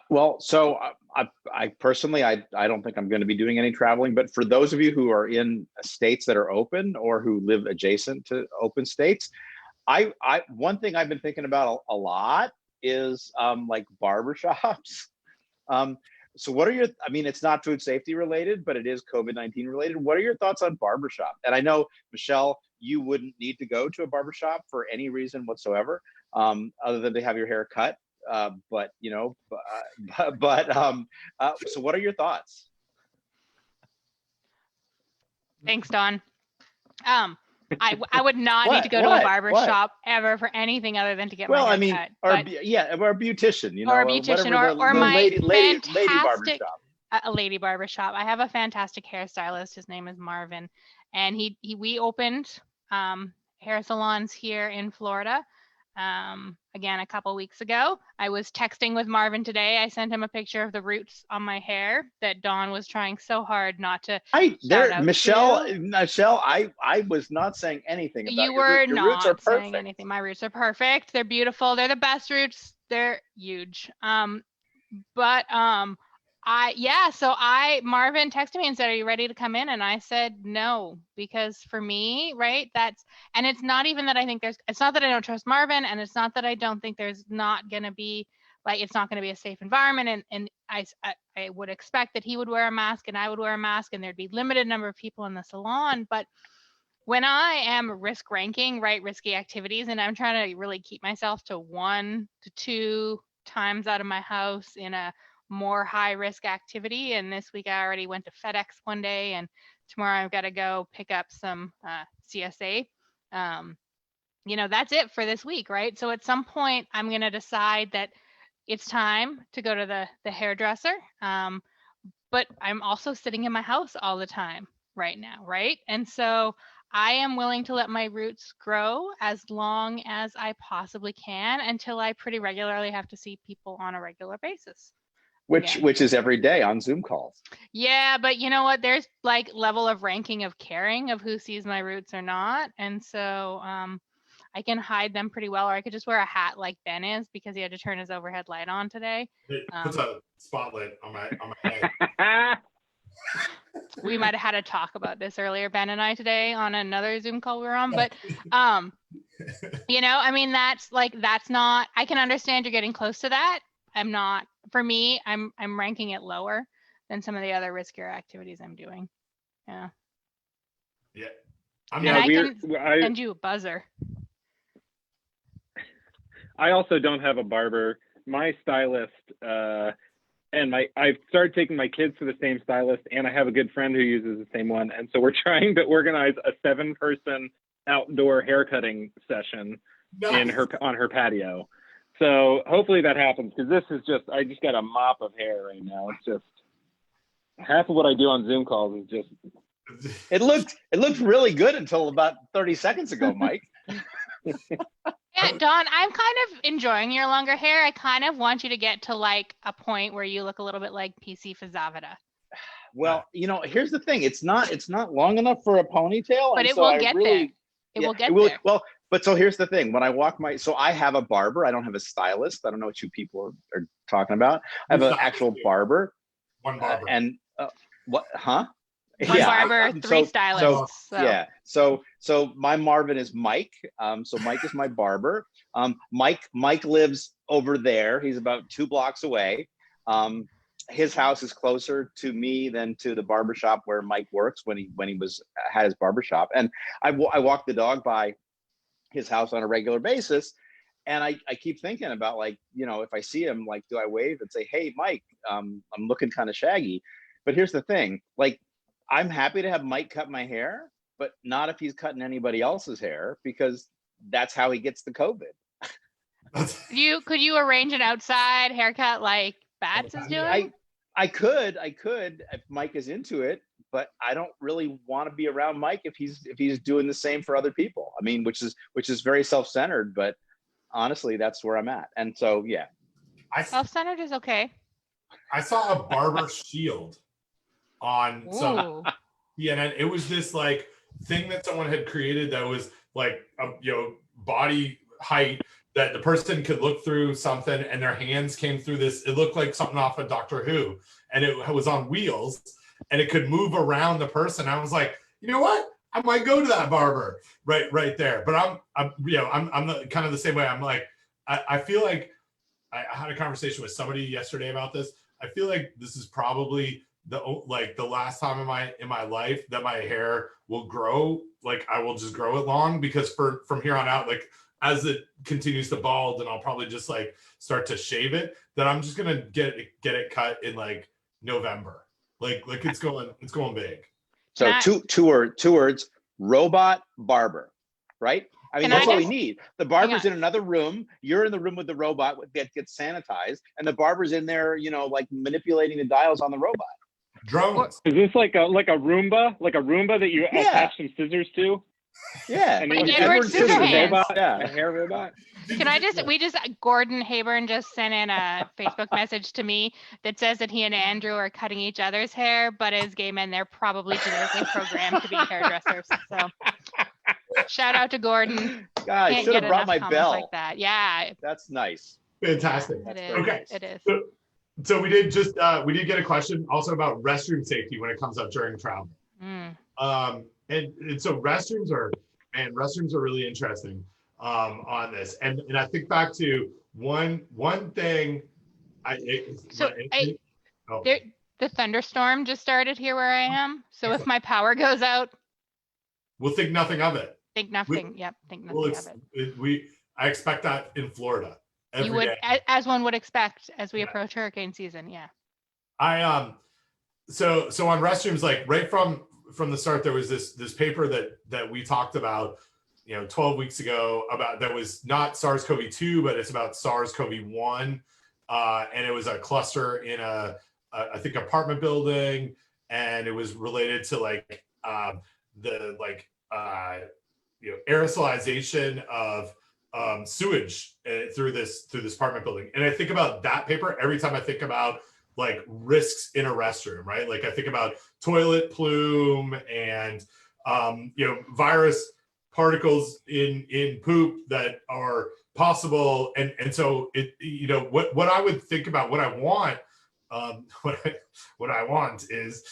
Well, so I personally, I don't think I'm going to be doing any traveling, but for those of you who are in states that are open or who live adjacent to open states, one thing I've been thinking about a lot is like barbershops. So what are your, I mean, it's not food safety related, but it is COVID-19 related. What are your thoughts on barbershop? And I know, Michelle, you wouldn't need to go to a barbershop for any reason whatsoever, other than to have your hair cut. So what are your thoughts? Thanks, Don. I would not need to go to a barber shop ever for anything other than to get my hair cut. Or a beautician, or a beautician, or my lady fantastic barbershop. A lady barbershop. I have a fantastic hairstylist. His name is Marvin, and we opened hair salons here in Florida. Again, a couple weeks ago. I was texting with Marvin today. I sent him a picture of the roots on my hair that Dawn was trying so hard not to. Michelle, I was not saying anything about you were your not roots are saying perfect. anything. My roots are perfect. They're beautiful. They're the best roots. They're huge. Marvin texted me and said, "Are you ready to come in?" And I said, "No," because for me, right, and it's not even that it's not that I don't trust Marvin, and it's not that I don't think there's not going to be, like, it's not going to be a safe environment. And I would expect that he would wear a mask and I would wear a mask and there'd be limited number of people in the salon. But when I am risk ranking, right, risky activities, and I'm trying to really keep myself to 1 to 2 times out of my house in a more high risk activity. And this week I already went to FedEx one day, and tomorrow I've got to go pick up some CSA. That's it for this week, right? So at some point I'm going to decide that it's time to go to the hairdresser. But I'm also sitting in my house all the time right now, right? And so I am willing to let my roots grow as long as I possibly can until I pretty regularly have to see people on a regular basis. Which is every day on Zoom calls. Yeah, but you know what? There's like level of ranking of caring of who sees my roots or not. And so I can hide them pretty well, or I could just wear a hat like Ben is because he had to turn his overhead light on today. It puts a spotlight on my head. We might have had a talk about this earlier, Ben and I, today on another Zoom call we were on, but that's not, I can understand you're getting close to that. I'm not, for me, I'm ranking it lower than some of the other riskier activities I'm doing. Yeah. Yeah. I can send you a buzzer. I also don't have a barber. My stylist, I've started taking my kids to the same stylist, and I have a good friend who uses the same one. And so we're trying to organize a 7-person outdoor haircutting session on her patio. So hopefully that happens, because I just got a mop of hair right now. It's just half of what I do on Zoom calls is just. It looked really good until about 30 seconds ago, Mike. Yeah, Don, I'm kind of enjoying your longer hair. I kind of want you to get to like a point where you look a little bit like PC Fazavada. Well, here's the thing. It's not long enough for a ponytail. But and it so will I get really, there. It will get it will, there. Well, but so here's the thing. When I walk so I have a barber. I don't have a stylist. I don't know what you people are talking about. I have an actual barber. One barber. And what, huh? One barber, three stylists. Yeah. So my Marvin is Mike. So Mike is my barber. Mike lives over there. He's about 2 blocks away. His house is closer to me than to the barbershop where Mike works when he had his barbershop. And I walk the dog by his house on a regular basis. And I keep thinking about, like, if I see him, like, do I wave and say, hey, Mike, I'm looking kind of shaggy. But here's the thing, like, I'm happy to have Mike cut my hair, but not if he's cutting anybody else's hair, because that's how he gets the COVID. Could you arrange an outside haircut like BATZ is doing? I could if Mike is into it, but I don't really want to be around Mike if he's doing the same for other people. I mean, which is very self-centered, but honestly, that's where I'm at. And so, yeah. Self-centered is okay. I saw a barber shield on some CNN. It was this like thing that someone had created that was like body height, that the person could look through something and their hands came through this. It looked like something off of Doctor Who, and it was on wheels and it could move around the person. I was like, you know what? I might go to that barber right there. But I'm kind of the same way. I'm like, I feel like I had a conversation with somebody yesterday about this. I feel like this is probably the last time in my life that my hair will grow. Like, I will just grow it long, because from here on out, like, as it continues to bald, and I'll probably just like start to shave it, then I'm just gonna get it cut in like November. Like it's going big. So two words, robot barber, right? I mean, that's what we need. The barber's in another room. You're in the room with the robot that gets sanitized, and the barber's in there, like manipulating the dials on the robot. Drones. Is this like a Roomba? Like a Roomba that you attach some scissors to? Yeah. And like Edward Scissorhands. Yeah. A hair robot. Gordon Hayburn just sent in a Facebook message to me that says that he and Andrew are cutting each other's hair, but as gay men, they're probably genetically programmed to be hairdressers. So shout out to Gordon. God, I should have brought my bell. Like that. Yeah. That's nice. Fantastic. It is. Okay. It is. So we did get a question also about restroom safety when it comes up during travel. And so restrooms are really interesting on this. And I think back to one thing. The thunderstorm just started here where I am. So if my power goes out, we'll think nothing of it. Think nothing. Think nothing of it. I expect that in Florida. You would, as one would expect, as we approach hurricane season. Yeah. So on restrooms, like right from the start, there was this paper that we talked about, 12 weeks ago, about that was not SARS-CoV-2, but it's about SARS-CoV-1, and it was a cluster in I think apartment building, and it was related to like the aerosolization of sewage through this apartment building. And I think about that paper every time I think about like risks in a restroom, right? Like I think about toilet plume and virus particles in poop that are possible. And so what I would think about, what I want is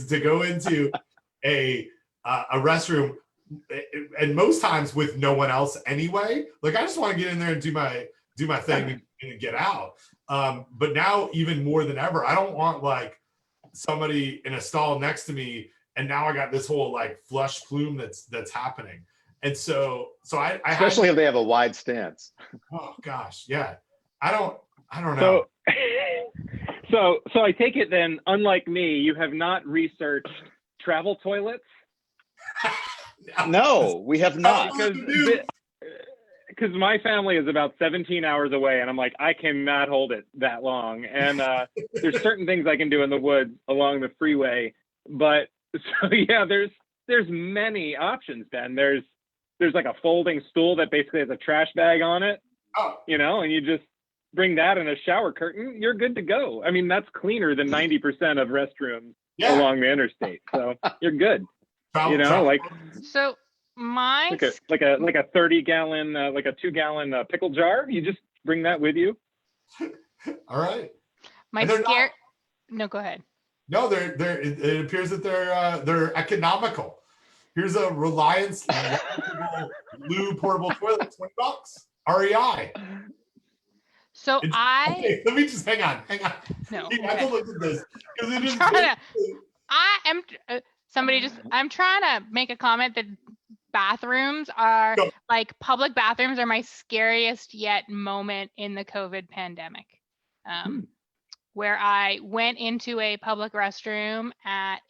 to go into a restroom, and most times with no one else anyway. Like I just want to get in there and do my thing and get out. But now even more than ever, I don't want like somebody in a stall next to me, and now I got this whole like flush plume that's happening. And so I especially if they have a wide stance. Oh gosh, yeah. I don't know. So I take it then, unlike me, you have not researched travel toilets? No, we have not. Because my family is about 17 hours away, and I'm like, I cannot hold it that long. And there's certain things I can do in the woods along the freeway, but so yeah, there's many options, Ben. There's there's like a folding stool that basically has a trash bag on it, Oh, you know, and you just bring that in a shower curtain, you're good to go. I mean, that's cleaner than 90% of restrooms yeah. along the interstate. So you're good. Travel- You know, travel- like So my like a 30-gallon, like a 2-gallon pickle jar. You just bring that with you. All right. my And they're not- scare. No, go ahead. No, it appears that they're economical. Here's a Reliance Lou portable toilet, $20. REI. So Okay, let me just hang on. no. You have okay. to look at this because it I'm is. trying I am I'm trying to make a comment that bathrooms are Go. like public bathrooms are my scariest yet moment in the COVID pandemic. Where I went into a public restroom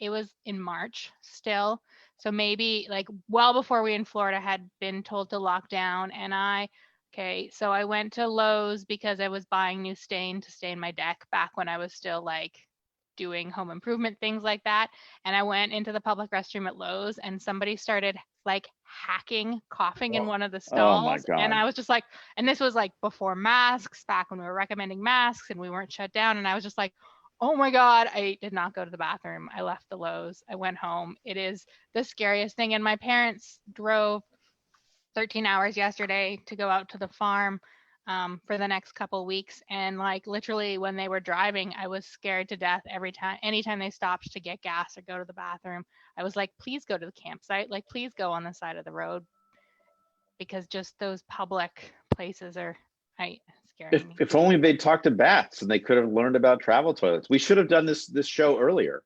it was in March still. So maybe like well before we in Florida had been told to lock down. And so I went to Lowe's because I was buying new stain to stain my deck back when I was still like doing home improvement, things like that. And I went into the public restroom at Lowe's and somebody started like coughing in one of the stalls. Oh my God. And I was just like, and this was like before masks, back when we were recommending masks and we weren't shut down. And I was just like, oh my God, I did not go to the bathroom. I left the Lowe's. I went home. It is the scariest thing. And my parents drove 13 hours yesterday to go out to the farm for the next couple weeks. And like literally when they were driving, I was scared to death anytime they stopped to get gas or go to the bathroom. I was like, please go to the campsite. Like, please go on the side of the road because just those public places are scaring me. If only they'd talked to BATZ and they could have learned about travel toilets. We should have done this show earlier.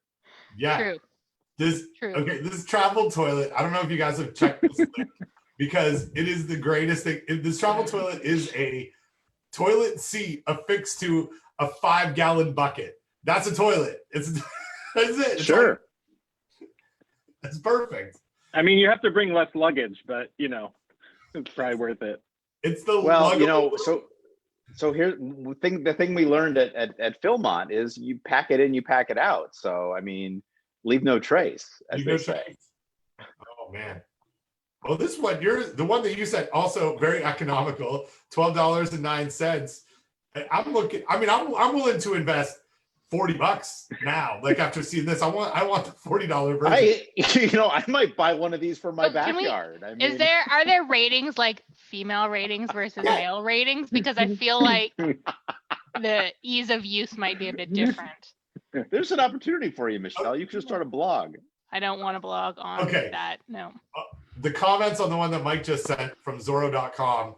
Yeah. True. True. Okay, this travel toilet. I don't know if you guys have checked this link because it is the greatest thing. This travel toilet is a toilet seat affixed to a 5-gallon bucket. That's a toilet. That's it. It's Sure. It's perfect. I mean, you have to bring less luggage, but you know, it's probably worth it. It's the Well, you know, so here the thing we learned at Philmont is you pack it in, you pack it out. So I mean, leave no trace, as they say. Oh man. Well, this one, the one that you said also very economical, $12.09. I'm looking. I mean, I'm willing to invest $40 now. Like after seeing this, I want the $40 version. I might buy one of these for my So can we- backyard. I mean, Are there ratings like female ratings versus male ratings? Because I feel like the ease of use might be a bit different. there's an opportunity for you, Michelle. You should start a blog. I don't want to blog on that. No. The comments on the one that Mike just sent from Zorro.com.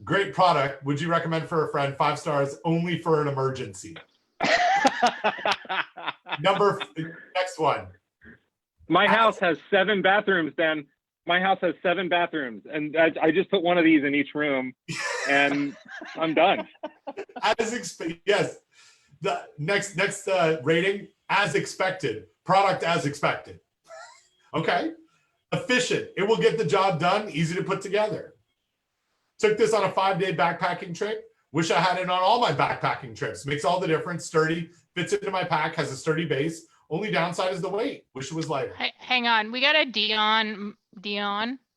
Great product. Would you recommend for a friend? 5 stars only for an emergency. Next one. My house has 7 bathrooms, Ben. My house has 7 bathrooms, and I just put one of these in each room, and I'm done. Yes. The next rating, as expected. Product as expected. Okay. Efficient. It will get the job done. Easy to put together. Took this on a 5-day backpacking trip. Wish I had it on all my backpacking trips. Makes all the difference. Sturdy. Fits into my pack. Has a sturdy base. Only downside is the weight. Wish it was lighter. Hang on. We got a Dion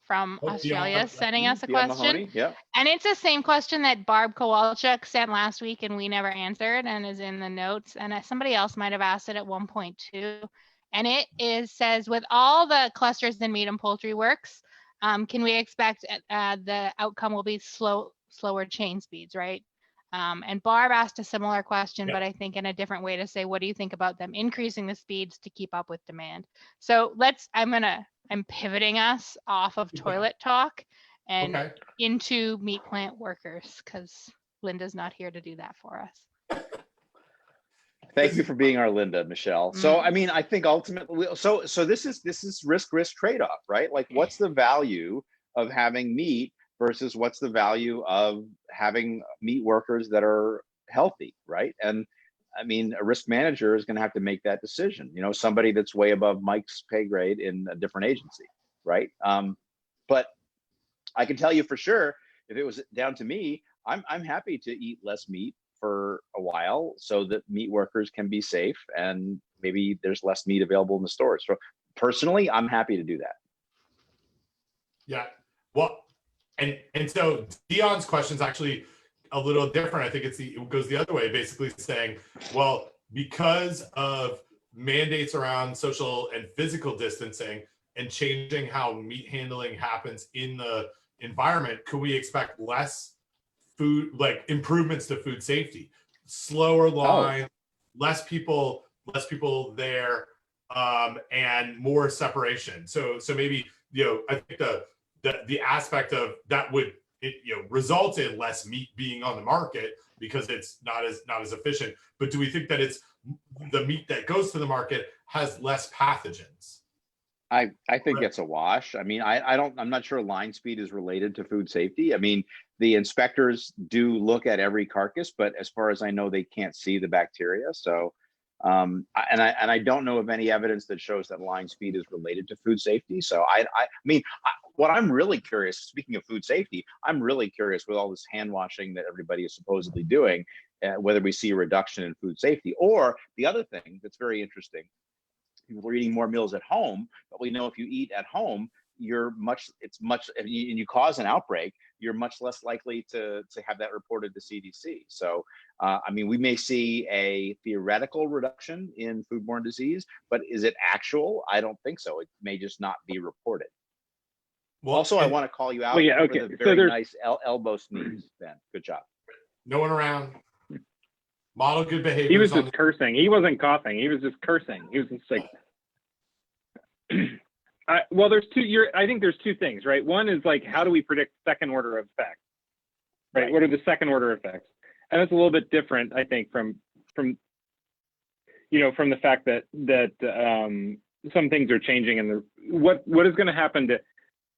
from Australia sending us a question. Yeah. And it's the same question that Barb Kowalczyk sent last week and we never answered and is in the notes. And somebody else might have asked it at one point too. And it says, with all the clusters in meat and poultry works, can we expect the outcome will be slower chain speeds, right? And Barb asked a similar question, but I think in a different way to say, what do you think about them increasing the speeds to keep up with demand? So I'm pivoting us off of toilet talk and into meat plant workers because Linda's not here to do that for us. Thank you for being our Linda, Michelle. So, I mean, I think ultimately, so this is risk trade-off, right? Like, what's the value of having meat versus what's the value of having meat workers that are healthy, right? And I mean, a risk manager is going to have to make that decision. You know, somebody that's way above Mike's pay grade in a different agency, right? But I can tell you for sure, if it was down to me, I'm happy to eat less meat for a while so that meat workers can be safe and maybe there's less meat available in the stores. So personally, I'm happy to do that. Yeah. Well, and so Dion's question is actually a little different. I think it goes the other way, basically saying, well, because of mandates around social and physical distancing and changing how meat handling happens in the environment, could we expect less food, like improvements to food safety, slower line, less people there, and more separation? So maybe, I think the aspect of that would result in less meat being on the market because it's not as efficient. But do we think that it's the meat that goes to the market has less pathogens? I think it's a wash. I mean, I'm not sure line speed is related to food safety. I mean, the inspectors do look at every carcass, but as far as I know, they can't see the bacteria. So, and I don't know of any evidence that shows that line speed is related to food safety. So I mean, what I'm really curious, speaking of food safety, I'm really curious with all this hand washing that everybody is supposedly doing, whether we see a reduction in food safety. Or the other thing that's very interesting, people are eating more meals at home, but we know if you eat at home, and you cause an outbreak, you're much less likely to have that reported to CDC. So, I mean, we may see a theoretical reduction in foodborne disease, but is it actual? I don't think so. It may just not be reported. Well, also, I want to call you out for the very nice elbow sneeze, Ben. Good job. No one around. Model good behavior. He was just cursing. He wasn't coughing. He was just cursing. He was just like. Well, I think there's two things, right? One is like, how do we predict second order effects, right? What are the second order effects? And that's a little bit different, I think, from the fact that some things are changing, and what is going to happen to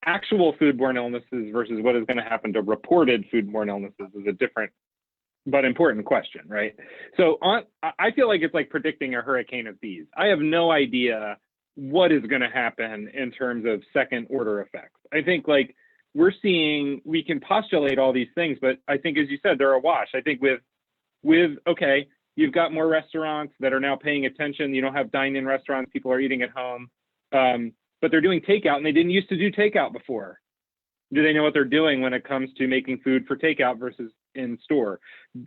actual foodborne illnesses versus what is going to happen to reported foodborne illnesses is a different but important question, right? So I feel like it's like predicting a hurricane of bees. I have no idea what is going to happen in terms of second order effects. I think like we can postulate all these things, but I think, as you said, they're a wash. I think okay, you've got more restaurants that are now paying attention. You don't have dine-in restaurants. People are eating at home, but they're doing takeout, and they didn't used to do takeout before. Do they know what they're doing when it comes to making food for takeout versus in store?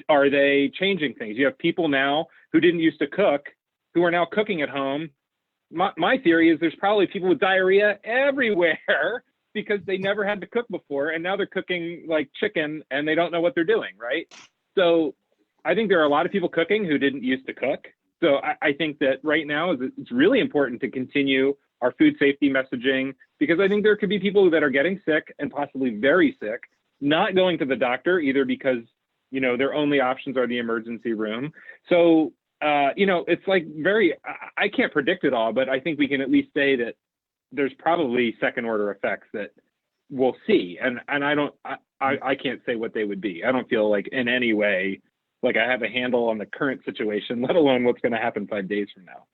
Are they changing things? You have people now who didn't used to cook, who are now cooking at home. My theory is there's probably people with diarrhea everywhere because they never had to cook before, and now they're cooking like chicken and they don't know what they're doing, right? So I think there are a lot of people cooking who didn't used to cook. So I think that right now it's really important to continue our food safety messaging, because I think there could be people that are getting sick and possibly very sick, not going to the doctor either because, their only options are the emergency room. So, it's like I can't predict it all, but I think we can at least say that there's probably second order effects that we'll see. And I can't say what they would be. I don't feel like in any way, like I have a handle on the current situation, let alone what's going to happen 5 days from now.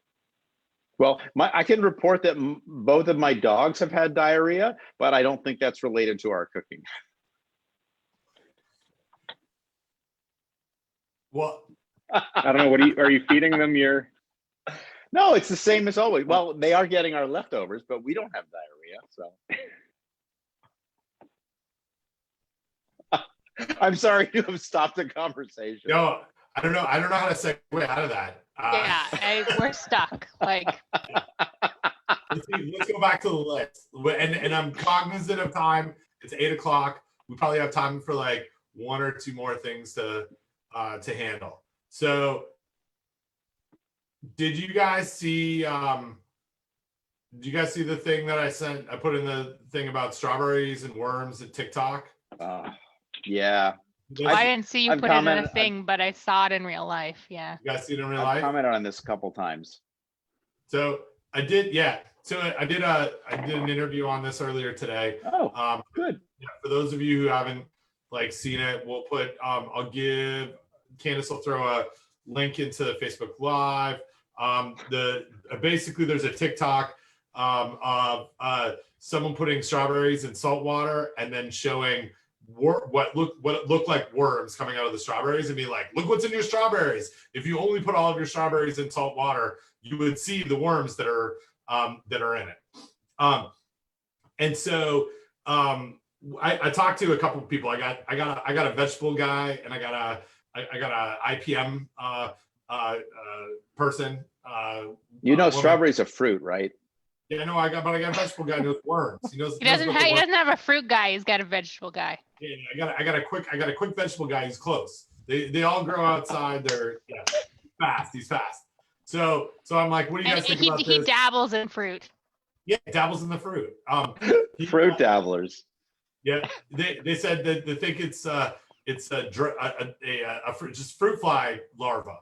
Well, I can report that both of my dogs have had diarrhea, but I don't think that's related to our cooking. Well, I don't know. Are you feeding them No, it's the same as always. Well, they are getting our leftovers, but we don't have diarrhea. So I'm sorry to have stopped the conversation. No, I don't know how to segue out of that. We're stuck. Like, let's go back to the list. And I'm cognizant of time. It's 8 o'clock. We probably have time for like one or two more things to handle. So, did you guys see? Did you guys see the thing that I put in the thing about strawberries and worms at TikTok? Yeah. I didn't see you put it in a thing, but I saw it in real life. Yeah. You guys see it in real life? I've commented on this a couple times. So I did, yeah. So I did an interview on this earlier today. Oh, good. Yeah, for those of you who haven't seen it, we'll put. Candace will throw a link into Facebook Live. Basically there's a TikTok of someone putting strawberries in salt water and then showing what looked like worms coming out of the strawberries and be like, look what's in your strawberries. If you only put all of your strawberries in salt water, you would see the worms that are in it. And so I talked to a couple of people. I got a vegetable guy, and I got a IPM person. You know, woman. strawberry's a fruit, right? Yeah, no, I got a vegetable guy who knows worms. He knows. He doesn't have a fruit guy. He's got a vegetable guy. Yeah, I got a quick vegetable guy. He's close. They all grow outside. They're fast. He's fast. So I'm like, what do you guys think about this? He dabbles in fruit. Yeah, dabbles in the fruit. Fruit dabblers. Yeah, they said that they think it's just fruit fly larva,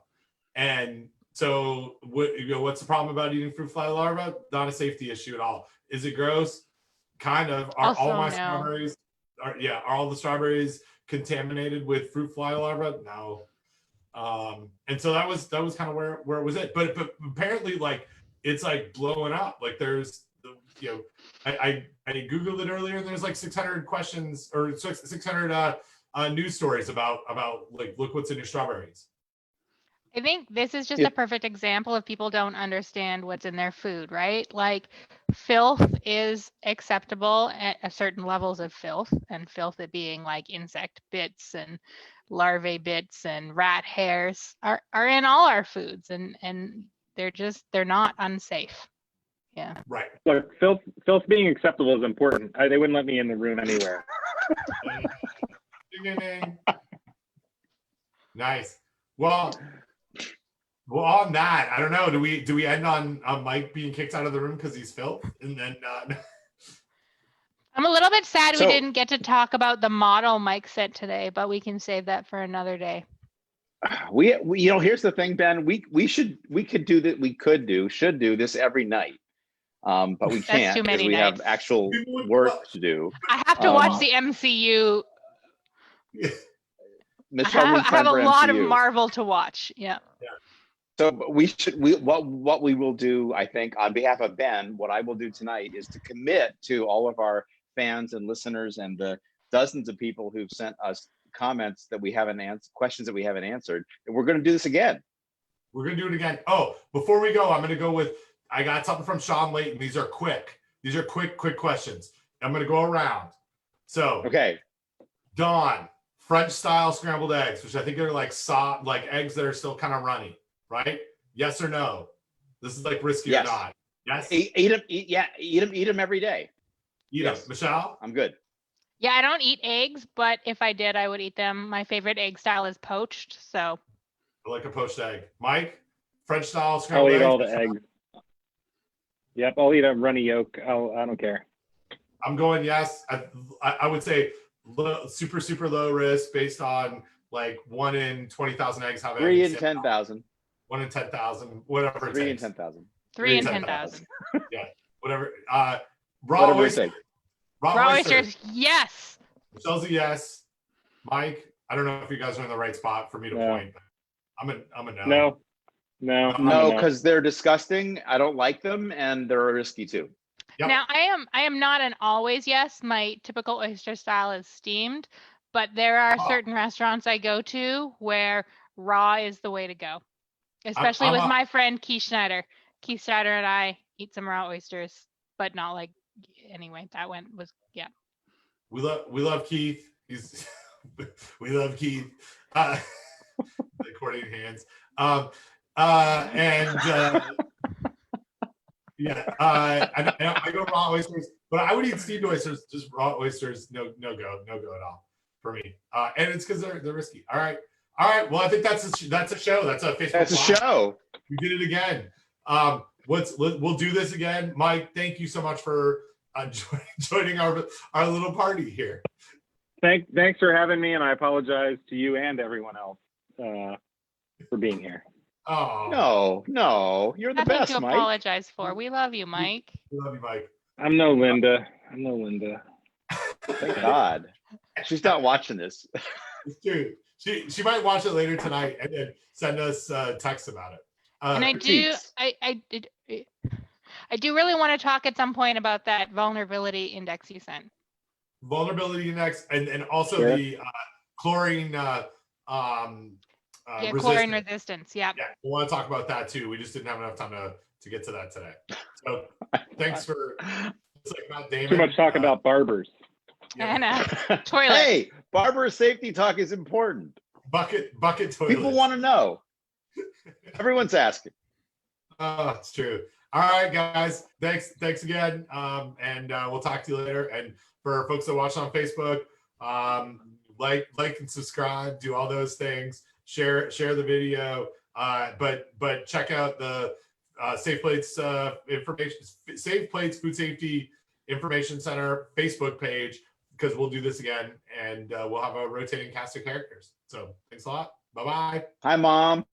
and so what's the problem about eating fruit fly larva? Not a safety issue at all. Is it gross? Kind of. Are all the strawberries contaminated with fruit fly larva? No. And so that was kind of where it was at. But apparently, like, it's like blowing up. Like there's I Googled it earlier, and there's like 600 questions or 600 news stories about like, look what's in your strawberries. I think this is just a perfect example of people don't understand what's in their food, right? Like, filth is acceptable at certain levels of filth, and filth it being like insect bits and larvae bits and rat hairs are in all our foods, and they're not unsafe. Yeah. Right. Look, filth being acceptable is important. They wouldn't let me in the room anywhere. Nice. Well, on that, I don't know. Do we end on Mike being kicked out of the room because he's filth, and then? I'm a little bit sad we didn't get to talk about the model Mike sent today, but we can save that for another day. We here's the thing, Ben. We should do this every night. But we can't because we have actual work to do. I have to watch the MCU. I have a lot of Marvel to watch. Yeah. So what we will do, I think, on behalf of Ben, what I will do tonight is to commit to all of our fans and listeners and the dozens of people who've sent us comments that we haven't answered, questions that we haven't answered, and we're going to do this again. We're going to do it again. Oh, before we go, I'm going to go with, I got something from Sean Layton. These are quick questions. I'm going to go around. So, okay. Dawn, French style scrambled eggs, which I think are like soft, like eggs that are still kind of runny, right? Yes or no? This is like risky or not. Yes. Eat them every day. Eat them. Michelle? I'm good. Yeah, I don't eat eggs, but if I did, I would eat them. My favorite egg style is poached, so. I like a poached egg. Mike, French style scrambled eggs? I'll eat all the eggs. Yep, I'll eat a runny yolk. I don't care. I'm going yes. I would say super low risk based on like 1 in 20,000 eggs. 3 in 10,000. 1 in 10,000, whatever it 3 in takes. 10,000. 3 in 10,000. Yeah, whatever. Raw oysters. Raw oysters, yes. Michelle's a yes. Mike, I don't know if you guys are in the right spot for me to point. But I'm a no. No, because they're disgusting. I don't like them, and they're risky too. Yep. Now, I am not an always yes. My typical oyster style is steamed, but there are certain restaurants I go to where raw is the way to go, especially with my friend Keith Schneider. Keith Schneider and I eat some raw oysters, but not like, anyway, yeah. We love Keith. We love Keith. According to hands. I go raw oysters, but I would eat steamed oysters. Just raw oysters, no go at all for me. And it's because they're risky. All right. Well, I think that's a show. That's a Facebook. That's a show. We did it again. We'll do this again. Mike, thank you so much for joining our little party here. Thanks for having me, and I apologize to you and everyone else for being here. Oh no, you're the Nothing best, to Mike. apologize for. We love you, Mike. We love you, Mike. I'm no Linda. Thank God. She's not watching this. Dude, she might watch it later tonight and then send us texts about it. And I do really want to talk at some point about that vulnerability index you sent. Vulnerability index and also the chlorine chlorine resistance. Yeah, we want to talk about that too. We just didn't have enough time to get to that today. So thanks for it's like Matt Damon. Too much talk about barbers. Yeah. And toilet. Hey, barber safety talk is important. Bucket toilets. People want to know. Everyone's asking. Oh, it's true. All right, guys. Thanks again. And we'll talk to you later. And for folks that watch on Facebook, like and subscribe, do all those things. Share the video. But check out the Safe Plates information, Safe Plates Food Safety Information Center Facebook page, because we'll do this again, and we'll have a rotating cast of characters. So thanks a lot. Bye-bye. Hi, Mom.